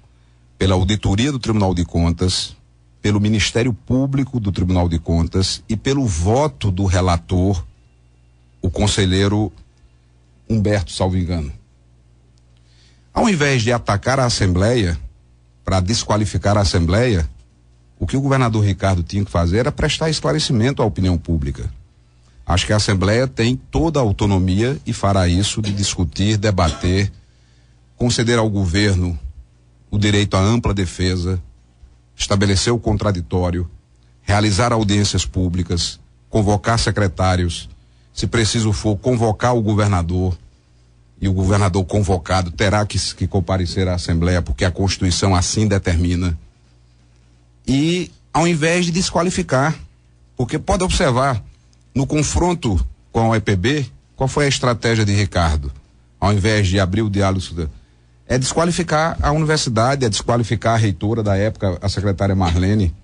pela auditoria do Tribunal de Contas, pelo Ministério Público do Tribunal de Contas e pelo voto do relator, o conselheiro Humberto, salvo engano. Ao invés de atacar a Assembleia, para desqualificar a Assembleia, o que o governador Ricardo tinha que fazer era prestar esclarecimento à opinião pública. Acho que a Assembleia tem toda a autonomia e fará isso de discutir, debater, conceder ao governo o direito à ampla defesa, estabelecer o contraditório, realizar audiências públicas, convocar secretários, se preciso for, convocar o governador, e o governador convocado terá que comparecer à Assembleia, porque a Constituição assim determina. E ao invés de desqualificar, porque pode observar, no confronto com a EPB, qual foi a estratégia de Ricardo? Ao invés de abrir o diálogo, é desqualificar a universidade, é desqualificar a reitora da época, a secretária Marlene.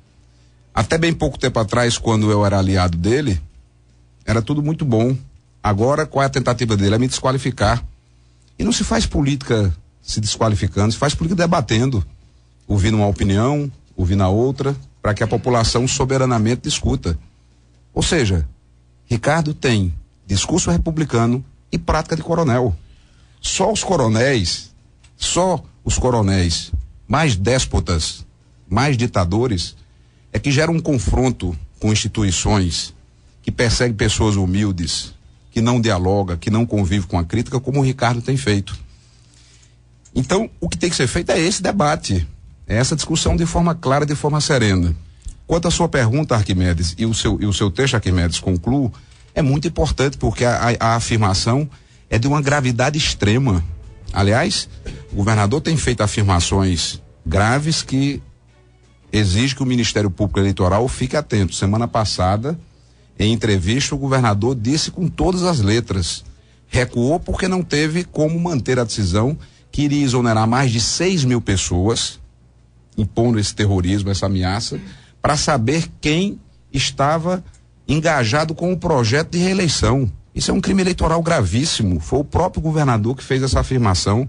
Até bem pouco tempo atrás, quando eu era aliado dele, era tudo muito bom. Agora, qual é a tentativa dele? É me desqualificar. E não se faz política se desqualificando, se faz política debatendo, ouvindo uma opinião, ouvindo a outra, para que a população soberanamente discuta. Ou seja, Ricardo tem discurso republicano e prática de coronel. Só os coronéis mais déspotas, mais ditadores, é que geram um confronto com instituições que perseguem pessoas humildes, que não dialoga, que não convive com a crítica, como o Ricardo tem feito. Então, o que tem que ser feito é esse debate, é essa discussão de forma clara, de forma serena. Quanto à sua pergunta, Arquimedes, e o seu texto, Arquimedes, concluo, é muito importante porque a afirmação é de uma gravidade extrema. Aliás, o governador tem feito afirmações graves que exige que o Ministério Público Eleitoral fique atento. Semana passada, em entrevista, o governador disse com todas as letras, recuou porque não teve como manter a decisão que iria exonerar mais de 6 mil pessoas, impondo esse terrorismo, essa ameaça, para saber quem estava engajado com o projeto de reeleição. Isso é um crime eleitoral gravíssimo. Foi o próprio governador que fez essa afirmação.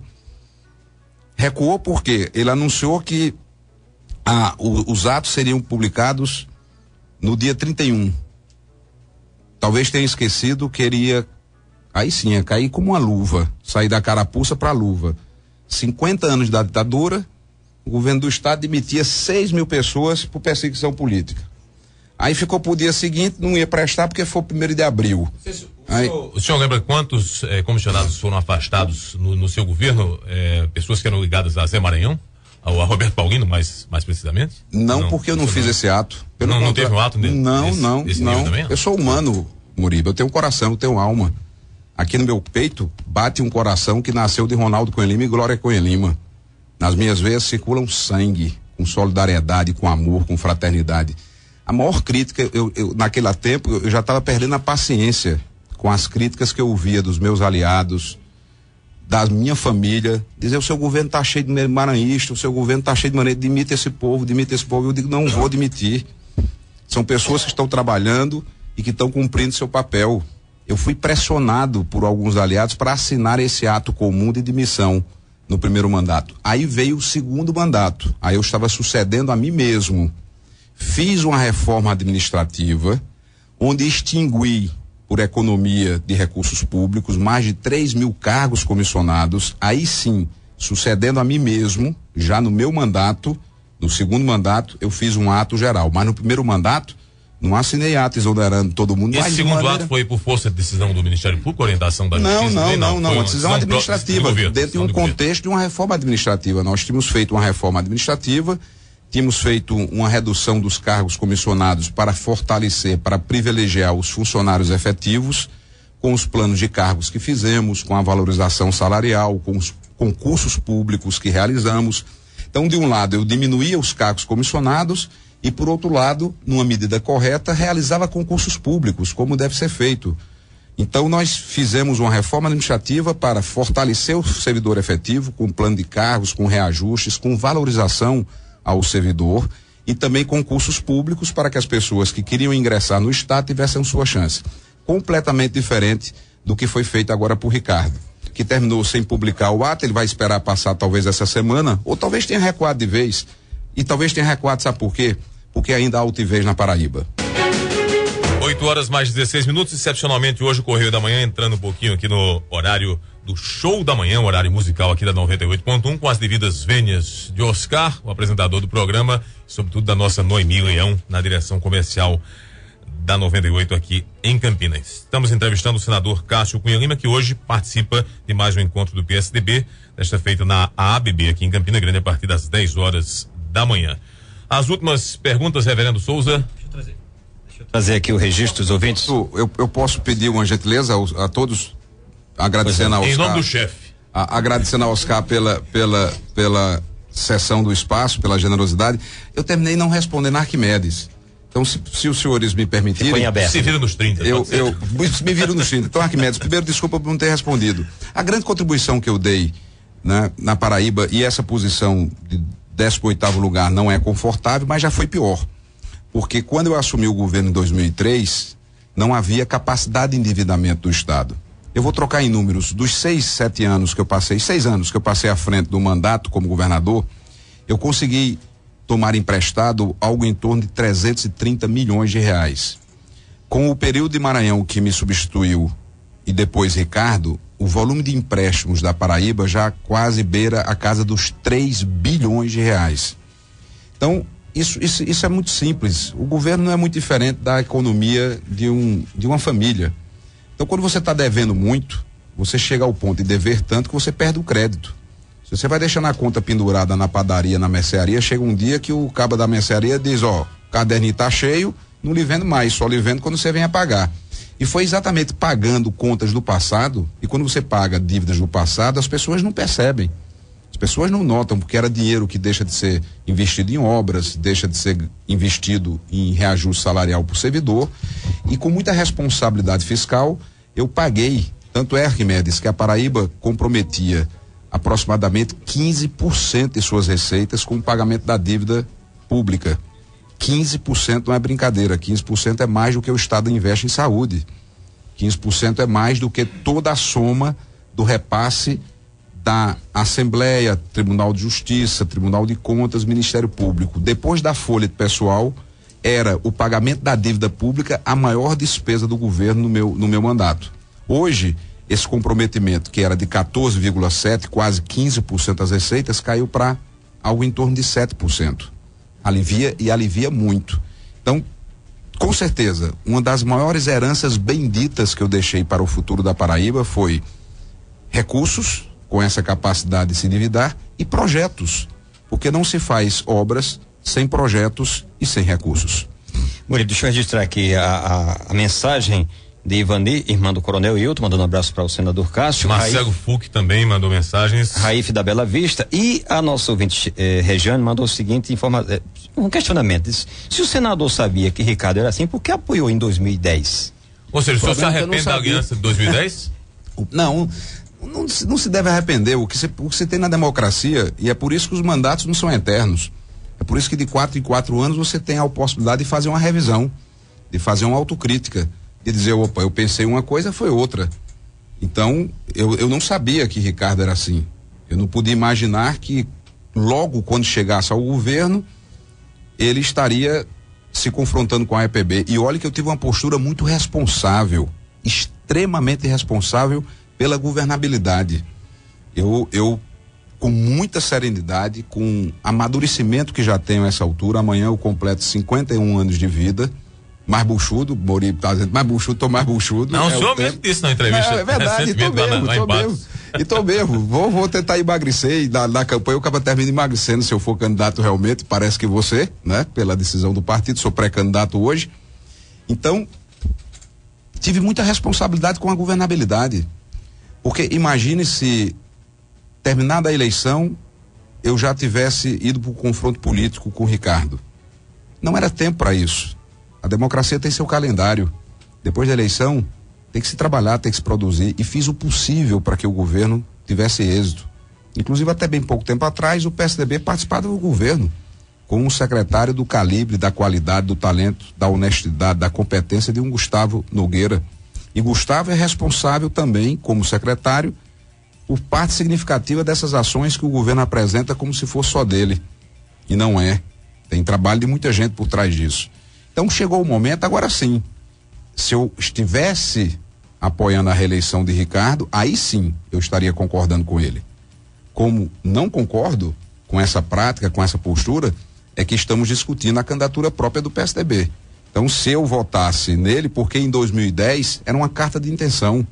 Recuou porque ele anunciou que os atos seriam publicados no dia 31. Talvez tenha esquecido que iria, aí sim, ia cair como uma luva, sair da carapuça para a luva. 50 anos da ditadura, o governo do estado demitia 6 mil pessoas por perseguição política. Aí ficou pro dia seguinte, não ia prestar porque foi o 1º de abril. O senhor lembra quantos comissionados foram afastados no seu governo? Pessoas que eram ligadas a Zé Maranhão? A Roberto Paulino, mais precisamente? Não, porque eu não fiz esse ato. Não teve um ato desse Não. Também? Eu sou humano, Muriba. Eu tenho um coração, eu tenho alma. Aqui no meu peito bate um coração que nasceu de Ronaldo Cunha Lima e Glória Cunha Lima. Nas minhas veias circulam sangue, com solidariedade, com amor, com fraternidade. A maior crítica, naquele tempo, eu já estava perdendo a paciência com as críticas que eu ouvia dos meus aliados, da minha família, dizer: o seu governo está cheio de maranhista, o seu governo está cheio de maneira, demite esse povo. Eu digo: não vou demitir. São pessoas que estão trabalhando e que estão cumprindo seu papel. Eu fui pressionado por alguns aliados para assinar esse ato comum de demissão no primeiro mandato. Aí veio o segundo mandato, aí eu estava sucedendo a mim mesmo. Fiz uma reforma administrativa onde extingui, por economia de recursos públicos, mais de 3 mil cargos comissionados. Aí sim, sucedendo a mim mesmo, já no meu mandato, no segundo mandato, eu fiz um ato geral. Mas no primeiro mandato, não assinei ato exonerando todo mundo. Esse segundo ato foi por força de decisão do Ministério Público, orientação da Justiça? Não, uma decisão administrativa, dentro de um contexto de uma reforma administrativa. Nós tínhamos feito uma reforma administrativa, tínhamos feito uma redução dos cargos comissionados para fortalecer, para privilegiar os funcionários efetivos, com os planos de cargos que fizemos, com a valorização salarial, com os concursos públicos que realizamos. Então, de um lado, eu diminuía os cargos comissionados e, por outro lado, numa medida correta, realizava concursos públicos, como deve ser feito. Então, nós fizemos uma reforma administrativa para fortalecer o servidor efetivo, com plano de cargos, com reajustes, com valorização ao servidor, e também concursos públicos para que as pessoas que queriam ingressar no Estado tivessem sua chance. Completamente diferente do que foi feito agora por Ricardo, que terminou sem publicar o ato. Ele vai esperar passar talvez essa semana, ou talvez tenha recuado de vez. E talvez tenha recuado, sabe por quê? Porque ainda há altivez na Paraíba. 8h mais 16, excepcionalmente hoje o Correio da Manhã entrando um pouquinho aqui no horário do show da manhã, o horário musical aqui da 98.1, com as devidas vênias de Oscar, o apresentador do programa, e sobretudo da nossa Noemi Leão, na direção comercial da 98 aqui em Campinas. Estamos entrevistando o senador Cássio Cunha Lima, que hoje participa de mais um encontro do PSDB, desta feita na AABB aqui em Campina Grande, a partir das 10 horas da manhã. As últimas perguntas, reverendo Souza. Deixa eu trazer aqui o registro dos ouvintes. Eu posso pedir uma gentileza a todos, agradecendo ao Oscar. Em nome do chefe. Agradecendo ao Oscar pela cessão do espaço, pela generosidade. Eu terminei não respondendo a Arquimedes. Então, se os senhores me permitirem. Se vira nos 30. Eu me viro nos 30. Então, Arquimedes, primeiro, desculpa por não ter respondido. A grande contribuição que eu dei, né, na Paraíba, e essa posição de 18º lugar não é confortável, mas já foi pior. Porque quando eu assumi o governo em 2003, não havia capacidade de endividamento do Estado. Eu vou trocar em números. Dos 6 anos que eu passei à frente do mandato como governador, eu consegui tomar emprestado algo em torno de 330 milhões de reais. Com o período de Maranhão que me substituiu e depois Ricardo, o volume de empréstimos da Paraíba já quase beira a casa dos 3 bilhões de reais. Então, isso é muito simples. O governo não é muito diferente da economia de uma família. Então, quando você está devendo muito, você chega ao ponto de dever tanto que você perde o crédito. Se você vai deixando a conta pendurada na padaria, na mercearia, chega um dia que o cabo da mercearia diz: caderninho tá cheio, não lhe vendo mais, só lhe vendo quando você vem a pagar. E foi exatamente pagando contas do passado, e quando você paga dívidas do passado, as pessoas não percebem. As pessoas não notam, porque era dinheiro que deixa de ser investido em obras, deixa de ser investido em reajuste salarial para o servidor, e com muita responsabilidade fiscal, eu paguei. Tanto é, Arquimedes, que a Paraíba comprometia aproximadamente 15% de suas receitas com o pagamento da dívida pública. 15% não é brincadeira, 15% é mais do que o Estado investe em saúde. 15% é mais do que toda a soma do repasse da Assembleia, Tribunal de Justiça, Tribunal de Contas, Ministério Público. Depois da folha de pessoal, era o pagamento da dívida pública a maior despesa do governo no meu mandato. Hoje, esse comprometimento, que era de 14,7%, quase 15% das receitas, caiu para algo em torno de 7%. Alivia muito. Então, com certeza, uma das maiores heranças benditas que eu deixei para o futuro da Paraíba foi recursos, com essa capacidade de se endividar, e projetos, porque não se faz obras sem projetos e sem recursos. Murilo, deixa eu registrar aqui a mensagem de Ivani, irmã do Coronel Hilton, mandando um abraço para o senador Cássio. Marcelo Fuc também mandou mensagens. Raif da Bela Vista, e a nossa ouvinte Regiane mandou o seguinte um questionamento: se o senador sabia que Ricardo era assim, por que apoiou em 2010? Ou seja, o senhor se arrepende da aliança de 2010? Não se deve arrepender. O que você tem na democracia, e é por isso que os mandatos não são eternos, é por isso que de 4 em 4 anos você tem a possibilidade de fazer uma revisão, de fazer uma autocrítica, de dizer, opa, eu pensei uma coisa, foi outra. Então, eu não sabia que Ricardo era assim. Eu não podia imaginar que logo quando chegasse ao governo, ele estaria se confrontando com a EPB. E olha que eu tive uma postura muito responsável, extremamente responsável pela governabilidade. Eu com muita serenidade, com amadurecimento que já tenho a essa altura, amanhã eu completo 51 anos de vida, mais buchudo, Mori tá dizendo, mais buchudo, tô mais buchudo. Não, o senhor mesmo disse na entrevista. É verdade, tô mesmo. Vou tentar emagrecer, e na campanha eu acabo terminando emagrecendo se eu for candidato realmente, parece que você, né? Pela decisão do partido, sou pré-candidato hoje. Então, tive muita responsabilidade com a governabilidade. Porque imagine se, terminada a eleição, eu já tivesse ido para o confronto político com o Ricardo. Não era tempo para isso. A democracia tem seu calendário. Depois da eleição, tem que se trabalhar, tem que se produzir, e fiz o possível para que o governo tivesse êxito. Inclusive, até bem pouco tempo atrás, o PSDB participava do governo, com um secretário do calibre, da qualidade, do talento, da honestidade, da competência de um Gustavo Nogueira. E Gustavo é responsável também, como secretário, por parte significativa dessas ações que o governo apresenta como se fosse só dele. E não é. Tem trabalho de muita gente por trás disso. Então chegou o momento, agora sim, se eu estivesse apoiando a reeleição de Ricardo, aí sim eu estaria concordando com ele. Como não concordo com essa prática, com essa postura, é que estamos discutindo a candidatura própria do PSDB. Então, se eu votasse nele, porque em 2010 era uma carta de intenção,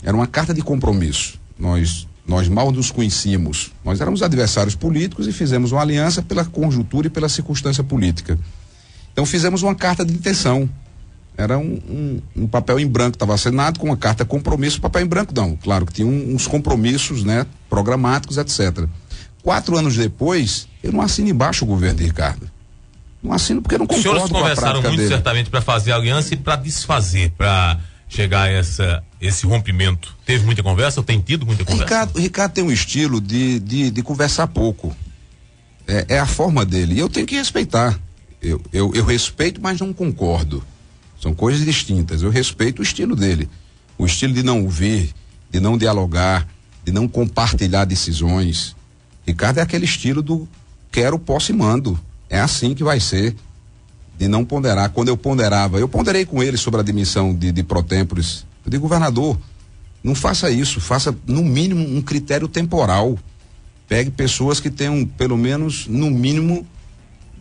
era uma carta de compromisso. Nós mal nos conhecíamos, nós éramos adversários políticos e fizemos uma aliança pela conjuntura e pela circunstância política. Então fizemos uma carta de intenção. Era um papel em branco, estava assinado com uma carta compromisso, papel em branco não. Claro que tinha uns compromissos, né, programáticos, etc. 4 anos depois, eu não assino embaixo o governo de Ricardo. Não assino porque eu não concordo com a prática dele. Os senhores conversaram muito certamente para fazer aliança e para desfazer, para chegar a esse rompimento. Teve muita conversa ou tem tido muita conversa? Ricardo tem um estilo de conversar pouco. É a forma dele. E eu tenho que respeitar. Eu respeito, mas não concordo. São coisas distintas. Eu respeito o estilo dele. O estilo de não ouvir, de não dialogar, de não compartilhar decisões. Ricardo é aquele estilo do quero, posso e mando. É assim que vai ser. De não ponderar. Quando eu ponderei com ele sobre a admissão de pró-tempores. Eu digo, governador, não faça isso. Faça, no mínimo, um critério temporal. Pegue pessoas que tenham, pelo menos, no mínimo,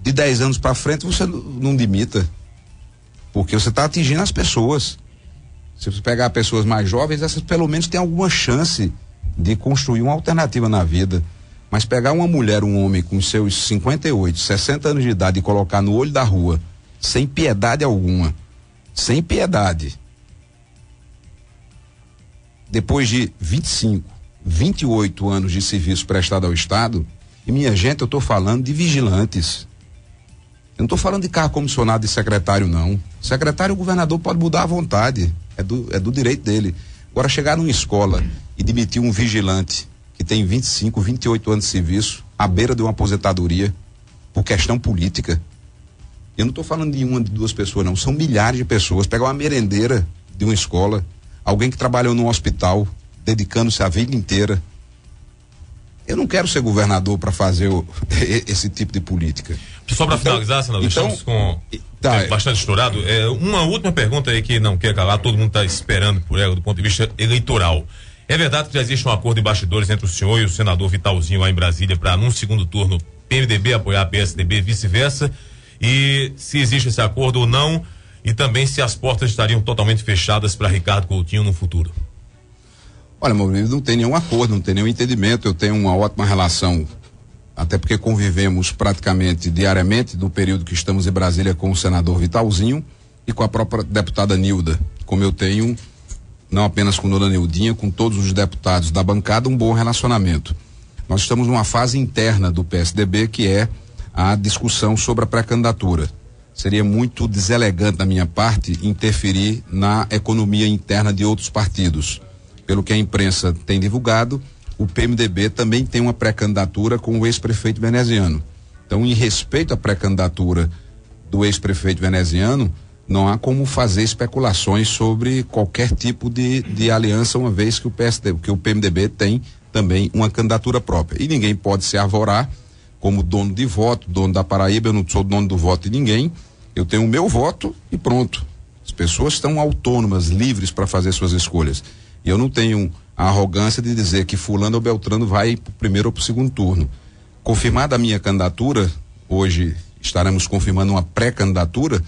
de 10 anos para frente, você não demita. Porque você está atingindo as pessoas. Se você pegar pessoas mais jovens, essas pelo menos têm alguma chance de construir uma alternativa na vida. Mas pegar uma mulher, um homem com seus 58, 60 anos de idade e colocar no olho da rua, sem piedade alguma, sem piedade, depois de 25, 28 anos de serviço prestado ao Estado, e minha gente, eu estou falando de vigilantes. Eu não estou falando de carro comissionado de secretário, não. Secretário, o governador pode mudar à vontade, é do direito dele. Agora, chegar numa escola e demitir um vigilante que tem 25, 28 anos de serviço, à beira de uma aposentadoria, por questão política. Eu não estou falando de uma, de duas pessoas, não. São milhares de pessoas. Pegar uma merendeira de uma escola, alguém que trabalhou num hospital, dedicando-se a vida inteira. Eu não quero ser governador para fazer esse tipo de política. Só para finalizar, senador, estamos com bastante estourado. Uma última pergunta aí que não quer calar, todo mundo está esperando por ela do ponto de vista eleitoral. É verdade que já existe um acordo de bastidores entre o senhor e o senador Vitalzinho lá em Brasília para, num segundo turno, PMDB apoiar a PSDB e vice-versa? E se existe esse acordo ou não, e também se as portas estariam totalmente fechadas para Ricardo Coutinho no futuro? Olha, Maurício, não tem nenhum acordo, não tem nenhum entendimento. Eu tenho uma ótima relação, até porque convivemos praticamente diariamente no período que estamos em Brasília com o senador Vitalzinho e com a própria deputada Nilda, como eu tenho, não apenas com Dona Nildinha, com todos os deputados da bancada, um bom relacionamento. Nós estamos numa fase interna do PSDB, que é a discussão sobre a pré-candidatura. Seria muito deselegante da minha parte interferir na economia interna de outros partidos. Pelo que a imprensa tem divulgado, o PMDB também tem uma pré-candidatura com o ex-prefeito veneziano. Então, em respeito à pré-candidatura do ex-prefeito veneziano, não há como fazer especulações sobre qualquer tipo de aliança, uma vez que o PMDB tem também uma candidatura própria. E ninguém pode se arvorar como dono de voto, dono da Paraíba. Eu não sou dono do voto de ninguém, eu tenho o meu voto e pronto. As pessoas estão autônomas, livres para fazer suas escolhas. E eu não tenho a arrogância de dizer que fulano ou beltrano vai para o primeiro ou para o segundo turno. Confirmada a minha candidatura, hoje estaremos confirmando uma pré-candidatura,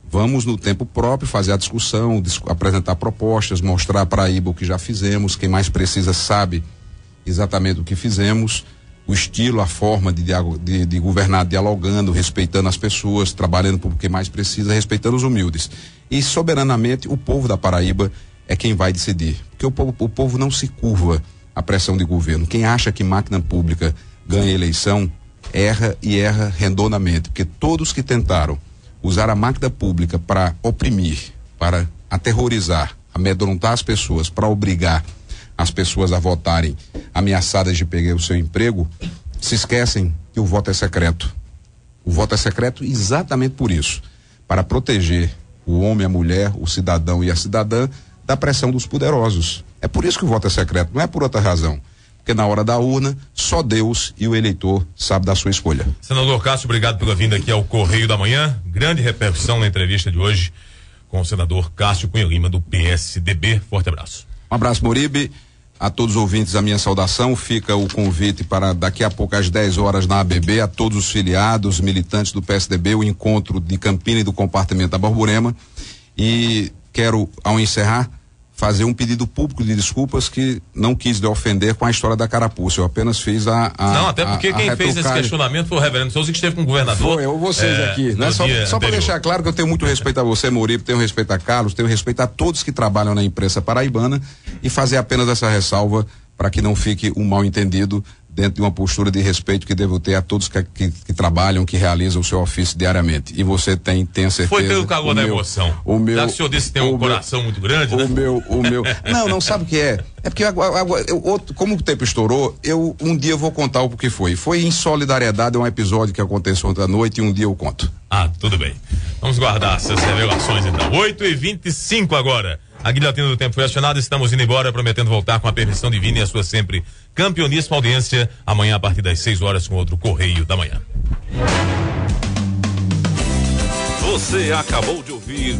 vamos no tempo próprio fazer a discussão, apresentar propostas, mostrar a Paraíba o que já fizemos, quem mais precisa sabe exatamente o que fizemos, o estilo, a forma de governar dialogando, respeitando as pessoas, trabalhando por quem mais precisa, respeitando os humildes. E soberanamente o povo da Paraíba é quem vai decidir, porque o povo não se curva à pressão de governo. Quem acha que máquina pública ganha eleição, erra e erra redondamente, porque todos que tentaram usar a máquina pública para oprimir, para aterrorizar, amedrontar as pessoas, para obrigar as pessoas a votarem ameaçadas de perder o seu emprego, se esquecem que o voto é secreto. O voto é secreto exatamente por isso, para proteger o homem, a mulher, o cidadão e a cidadã da pressão dos poderosos. É por isso que o voto é secreto, não é por outra razão. Porque na hora da urna, só Deus e o eleitor sabe da sua escolha. Senador Cássio, obrigado pela vinda aqui ao Correio da Manhã. Grande repercussão na entrevista de hoje com o senador Cássio Cunha Lima, do PSDB. Forte abraço. Um abraço, Moribe. A todos os ouvintes, a minha saudação. Fica o convite para daqui a pouco às 10 horas na ABB, a todos os filiados, militantes do PSDB, o encontro de Campina e do compartimento da Borborema. E quero, ao encerrar, fazer um pedido público de desculpas, que não quis lhe ofender com a história da carapuça. Eu apenas fiz Não, até porque quem fez esse questionamento foi o reverendo Souza, que esteve com o governador. Foi, ou vocês aqui, né? Só para deixar claro que eu tenho muito respeito a você, Moribe, tenho respeito a Carlos, tenho respeito a todos que trabalham na imprensa paraibana, e fazer apenas essa ressalva para que não fique um mal entendido dentro de uma postura de respeito que devo ter a todos que trabalham, que realizam o seu ofício diariamente. E você tem certeza. Foi pelo calor da emoção. Já que o senhor disse que tem um coração muito grande, né? Não, sabe o que é? É porque como o tempo estourou, um dia eu vou contar o que foi. Foi em solidariedade a um episódio que aconteceu ontem à noite, e um dia eu conto. Ah, tudo bem. Vamos guardar essas revelações então. 8h25 agora. A guilhotina do tempo foi acionada, estamos indo embora, prometendo voltar com a permissão divina e a sua sempre campeoníssima audiência, amanhã a partir das 6 horas com outro Correio da Manhã. Você acabou de ouvir